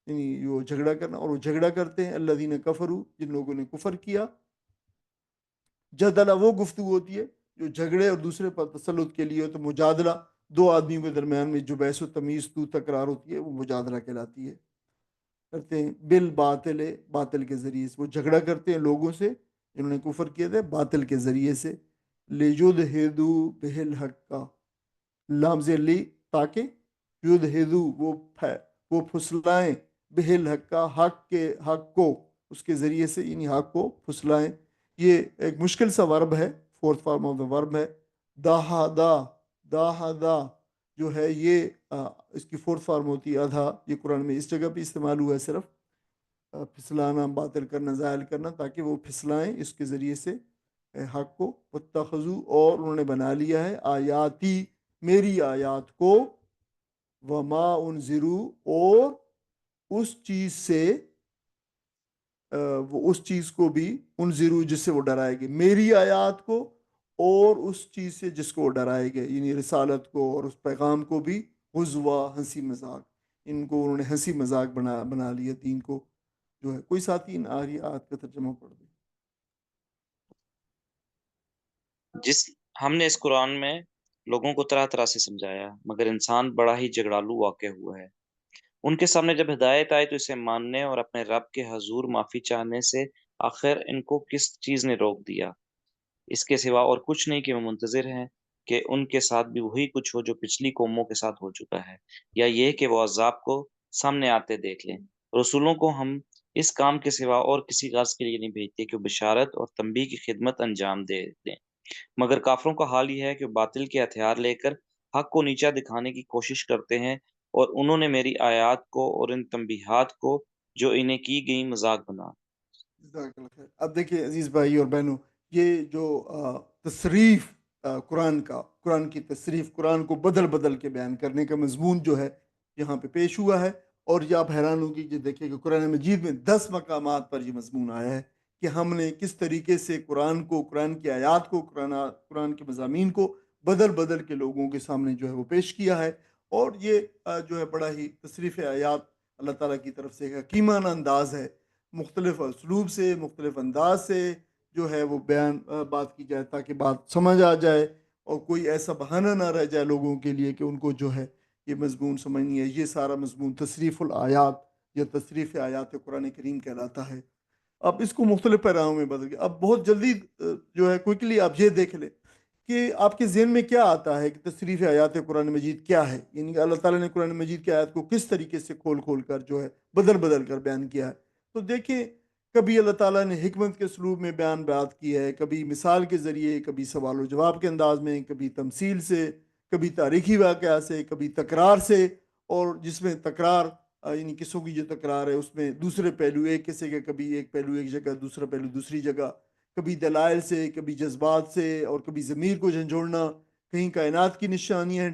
Speaker 1: یعنی وہ جھگڑا کرنا، اور وہ جھگڑا کرتے ہیں، الذین کفروا، جن لوگوں نے کفر کیا۔ جدلہ وہ گفتگو ہوتی ہے جو جھگڑے اور دوسرے پر تسلط کے لیے ہو، تو مجادلہ دو آدمیوں کے درمیان میں جو بحث و تمیز تو تکرار ہوتی ہے، وہ مجادلہ کہلاتی ہے۔ کرتے ہیں بالباطل، باطل کے ذریعے سے، وہ جھگڑا کرتے ہیں لوگوں سے جنہوں نے کفر کیا تھا، باطل کے ذریعے سے۔ لیجدھدوا بہ الحق، لامز لی، تاکہ، یدھدو وہ پھسلائیں، بہ الحق، حق کو اس کے ذریعے سے، یعنی حق کو پھسلائیں۔ یہ ایک مشکل سا ورب ہے، فورتھ فارم آف دا ورب ہے، داہدا، داہدا جو ہے یہ اس کی فورتھ فارم ہوتی ہے ادھا، یہ قرآن میں اس جگہ پہ استعمال ہوا ہے صرف، پھسلانا، باطل کرنا، زائل کرنا، تاکہ وہ پھسلائیں اس کے ذریعے سے حق کو، واتخذوا، اور انہوں نے بنا لیا ہے آیاتی، میری آیات کو، وما انذروا، اور اس چیز سے وہ اس چیز کو بھی انذروا جس سے وہ ڈرائے گے، میری آیات کو اور اس چیز سے جس کو وہ ڈرائے گے، یعنی رسالت کو اور اس پیغام کو بھی، حضوا، ہنسی مذاق، ان کو انہوں نے ہنسی مذاق بنا لیا دین کو جو ہے۔ کوئی ساتھی ان آخری آیات کا ترجمہ پڑھ دے۔
Speaker 2: جس ہم نے اس قرآن میں لوگوں کو طرح طرح سے سمجھایا، مگر انسان بڑا ہی جھگڑالو واقع ہوا ہے۔ ان کے سامنے جب ہدایت آئی تو اسے ماننے اور اپنے رب کے حضور معافی چاہنے سے آخر ان کو کس چیز نے روک دیا؟ اس کے سوا اور کچھ نہیں کہ وہ منتظر ہیں کہ ان کے ساتھ بھی وہی کچھ ہو جو پچھلی قوموں کے ساتھ ہو چکا ہے، یا یہ کہ وہ عذاب کو سامنے آتے دیکھ لیں۔ رسولوں کو ہم اس کام کے سوا اور کسی غرض کے لیے نہیں بھیجتے کہ وہ بشارت اور تنبیہ کی خدمت انجام دے دیں، مگر کافروں کا حال یہ ہے کہ وہ باطل کے ہتھیار لے کر حق کو نیچا دکھانے کی کوشش کرتے ہیں، اور انہوں نے میری آیات کو اور ان تنبیہات کو جو انہیں کی گئی مذاق بنا۔
Speaker 1: جزاک اللہ خیر۔ اب دیکھیے عزیز بھائی اور بہنوں، یہ جو تصریف قرآن کا، قرآن کی تصریف، قرآن کو بدل بدل کے بیان کرنے کا مضمون جو ہے یہاں پہ پیش ہوا ہے، اور یہ آپ حیران ہوگی کہ دیکھیے کہ قرآن مجید میں 10 مقامات پر یہ مضمون آیا ہے کہ ہم نے کس طریقے سے قرآن کو، قرآن کی آیات کو، قرآن کے مضامین کو بدل بدل کے لوگوں کے سامنے جو ہے وہ پیش کیا ہے۔ اور یہ جو ہے بڑا ہی تصریف آیات اللہ تعالیٰ کی طرف سے ایک حکیمانہ انداز ہے، مختلف اسلوب سے، مختلف انداز سے جو ہے وہ بیان بات کی جائے تاکہ بات سمجھ آ جائے، اور کوئی ایسا بہانہ نہ رہ جائے لوگوں کے لیے کہ ان کو جو ہے یہ مضمون سمجھ نہیں ہے۔ یہ سارا مضمون تصریف الآیات یا تصریف آیات قرآن کریم کہلاتا ہے۔ اب اس کو مختلف پیراؤں میں بدل گیا۔ اب بہت جلدی جو ہے کوئکلی آپ یہ دیکھ لیں کہ آپ کے ذہن میں کیا آتا ہے کہ تصریف آیات قرآن مجید کیا ہے، یعنی کہ اللہ تعالیٰ نے قرآن مجید کی آیات کو کس طریقے سے کھول کھول کر جو ہے بدل بدل کر بیان کیا ہے۔ تو دیکھیں، کبھی اللہ تعالیٰ نے حکمت کے اسلوب میں بیان بات کی ہے، کبھی مثال کے ذریعے، کبھی سوال و جواب کے انداز میں، کبھی تمثیل سے، کبھی تاریخی واقعہ سے، کبھی تکرار سے، اور جس میں تکرار یعنی قصوں کی جو تکرار ہے اس میں دوسرے پہلو ایک قصے کے، کبھی ایک پہلو ایک جگہ، دوسرا پہلو دوسری جگہ، کبھی دلائل سے، کبھی جذبات سے، اور کبھی ضمیر کو جھنجھوڑنا، کہیں کائنات کی نشانیاں ہیں،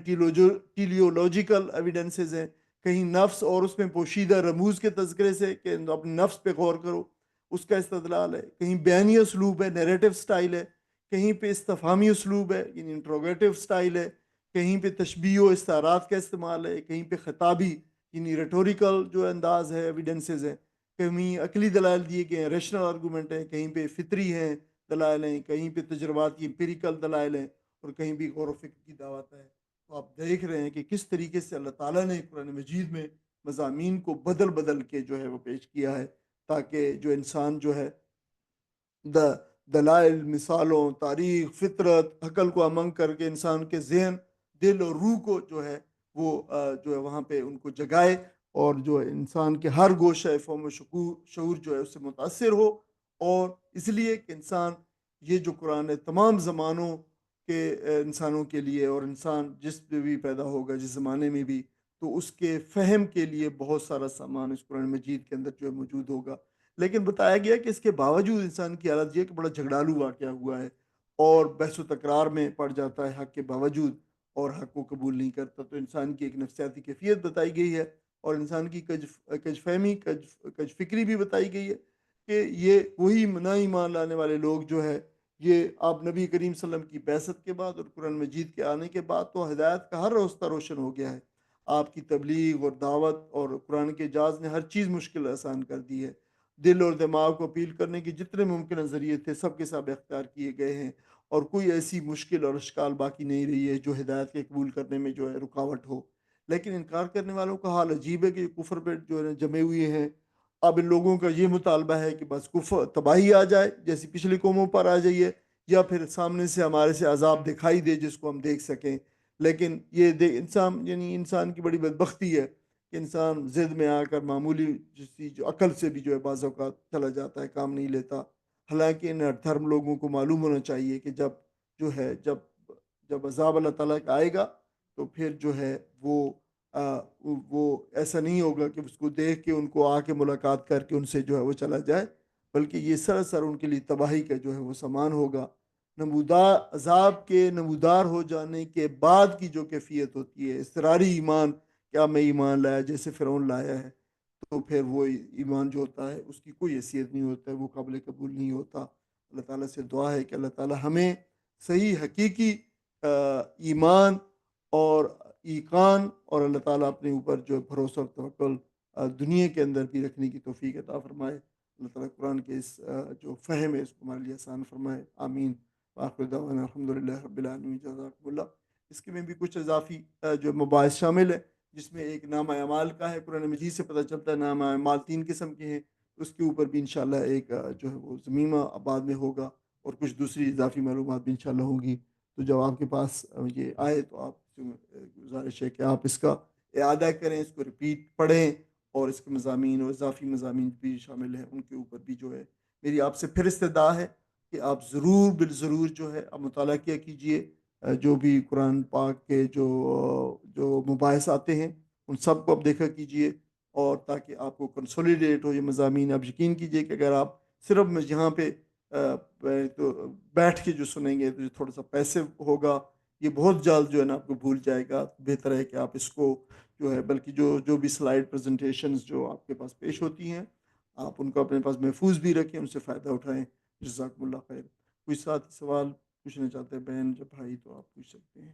Speaker 1: ٹیلیولوجیکل ایویڈنسز ہیں، کہیں نفس اور اس میں پوشیدہ رموز کے تذکرے سے کہ اپنے نفس پہ غور کرو، اس کا استدلال ہے، کہیں بیانی اسلوب ہے، نیریٹو سٹائل ہے، کہیں پہ استفہامی اسلوب ہے یعنی انٹروگیٹو سٹائل ہے، کہیں پہ تشبیہ و استعارات کا استعمال ہے، کہیں پہ خطابی یعنی ریٹوریکل جو انداز ہے، ایویڈنسز ہیں، کہیں عقلی دلائل دیے گئے ہیں، ریشنل آرگومنٹ ہیں، کہیں پہ فطری ہیں دلائل ہیں، کہیں پہ تجرباتی امپیریکل دلائل ہیں، اور کہیں بھی غور و فکر کی دعوت ہے۔ تو آپ دیکھ رہے ہیں کہ کس طریقے سے اللہ تعالیٰ نے قرآن مجید میں مضامین کو بدل بدل کے جو ہے وہ پیش کیا ہے، تاکہ جو انسان جو ہے دلائل، مثالوں، تاریخ، فطرت، عقل کو امنگ کر کے انسان کے ذہن، دل اور روح کو جو ہے وہ جو ہے وہاں پہ ان کو جگائے، اور جو انسان کے ہر گوشہ فہم و شعور جو ہے اس سے متاثر ہو۔ اور اس لیے کہ انسان، یہ جو قرآن ہے تمام زمانوں کے انسانوں کے لیے، اور انسان جس پہ بھی پیدا ہوگا جس زمانے میں بھی، تو اس کے فہم کے لیے بہت سارا سامان اس قرآن مجید کے اندر جو ہے موجود ہوگا۔ لیکن بتایا گیا کہ اس کے باوجود انسان کی حالت یہ کہ بڑا جھگڑالو واقعہ ہوا ہے، اور بحث و تکرار میں پڑ جاتا ہے حق کے باوجود، اور حق کو قبول نہیں کرتا۔ تو انسان کی ایک نفسیاتی کیفیت بتائی گئی ہے، اور انسان کی کج فہمی، کج فکری بھی بتائی گئی ہے کہ یہ وہی نہ ایمان لانے والے لوگ جو ہے، یہ آپ نبی کریم صلی اللہ علیہ وسلم کی بعثت کے بعد اور قرآن مجید کے آنے کے بعد تو ہدایت کا ہر راستہ روشن ہو گیا ہے۔ آپ کی تبلیغ اور دعوت اور قرآن کے اعجاز نے ہر چیز مشکل آسان کر دی ہے۔ دل اور دماغ کو اپیل کرنے کے جتنے ممکن ذریعے تھے سب کے سب اختیار کیے گئے ہیں، اور کوئی ایسی مشکل اور اشکال باقی نہیں رہی ہے جو ہدایت کے قبول کرنے میں جو ہے رکاوٹ ہو۔ لیکن انکار کرنے والوں کا حال عجیب ہے کہ کفر پہ جو ہے جمے ہوئے ہیں۔ اب ان لوگوں کا یہ مطالبہ ہے کہ بس کفر تباہی آ جائے جیسی پچھلی قوموں پر آ جائیے، یا پھر سامنے سے ہمارے سے عذاب دکھائی دے جس کو ہم دیکھ سکیں۔ لیکن یہ انسان، یعنی انسان کی بڑی بدبختی ہے کہ انسان ضد میں آ کر معمولی جس جو عقل سے بھی جو ہے بعض اوقات چلا جاتا ہے، کام نہیں لیتا۔ حالانکہ ان دھرم لوگوں کو معلوم ہونا چاہیے کہ جب جو ہے جب عذاب اللہ تعالیٰ کا آئے گا تو پھر جو ہے وہ ایسا نہیں ہوگا کہ اس کو دیکھ کے ان کو آ کے ملاقات کر کے ان سے جو ہے وہ چلا جائے، بلکہ یہ سراسر ان کے لیے تباہی کا جو ہے وہ سامان ہوگا۔ نمودار عذاب کے نمودار ہو جانے کے بعد کی جو کیفیت ہوتی ہے، اضطراری ایمان، کیا میں ایمان لایا جیسے فرعون لایا ہے، تو پھر وہ ایمان جو ہوتا ہے اس کی کوئی حیثیت نہیں ہوتا ہے، وہ قابل قبول نہیں ہوتا۔ اللہ تعالیٰ سے دعا ہے کہ اللہ تعالیٰ ہمیں صحیح حقیقی ایمان اور ایقان اور اللہ تعالیٰ اپنے اوپر جو بھروسہ اور توکل دنیا کے اندر بھی رکھنے کی توفیق عطا فرمائے۔ اللہ تعالیٰ قرآن کے اس جو فہم ہے اس کو ہمارے لیے آسان فرمائے، آمین۔ وآخر دعوانا الحمد للہ رب العالمین، جزاکم اللہ۔ اس کے میں بھی کچھ اضافی جو مباحث شامل ہے، جس میں ایک نام اعمال کا ہے۔ قرآن مجید سے پتہ چلتا ہے نام اعمال 3 قسم کے ہیں، اس کے اوپر بھی انشاءاللہ ایک جو ہے وہ ضمیمہ بعد میں ہوگا، اور کچھ دوسری اضافی معلومات بھی انشاءاللہ ہوں گی۔ تو جب آپ کے پاس یہ آئے تو آپ سے گزارش ہے کہ آپ اس کا اعادہ کریں، اس کو ریپیٹ پڑھیں، اور اس کے مضامین اور اضافی مضامین بھی شامل ہیں، ان کے اوپر بھی جو ہے میری آپ سے پھر استدعا ہے کہ آپ ضرور بالضرور جو ہے آپ مطالعہ کیا کیجئے، جو بھی قرآن پاک کے جو مباحث آتے ہیں ان سب کو آپ دیکھا کیجئے، اور تاکہ آپ کو کنسولیڈیٹ ہو یہ مضامین۔ آپ یقین کیجئے کہ اگر آپ صرف یہاں پہ تو بیٹھ کے جو سنیں گے تو جو تھوڑا سا پیسو ہوگا، یہ بہت جلد جو ہے نا آپ کو بھول جائے گا۔ بہتر ہے کہ آپ اس کو جو ہے، بلکہ جو بھی سلائیڈ پریزنٹیشنز جو آپ کے پاس پیش ہوتی ہیں، آپ ان کو اپنے پاس محفوظ بھی رکھیں، ان سے فائدہ اٹھائیں۔ جزاکم اللہ خیر۔ کوئی ساتھ سوال پوچھنا چاہتے ہیں بہن جب بھائی، تو آپ پوچھ سکتے ہیں۔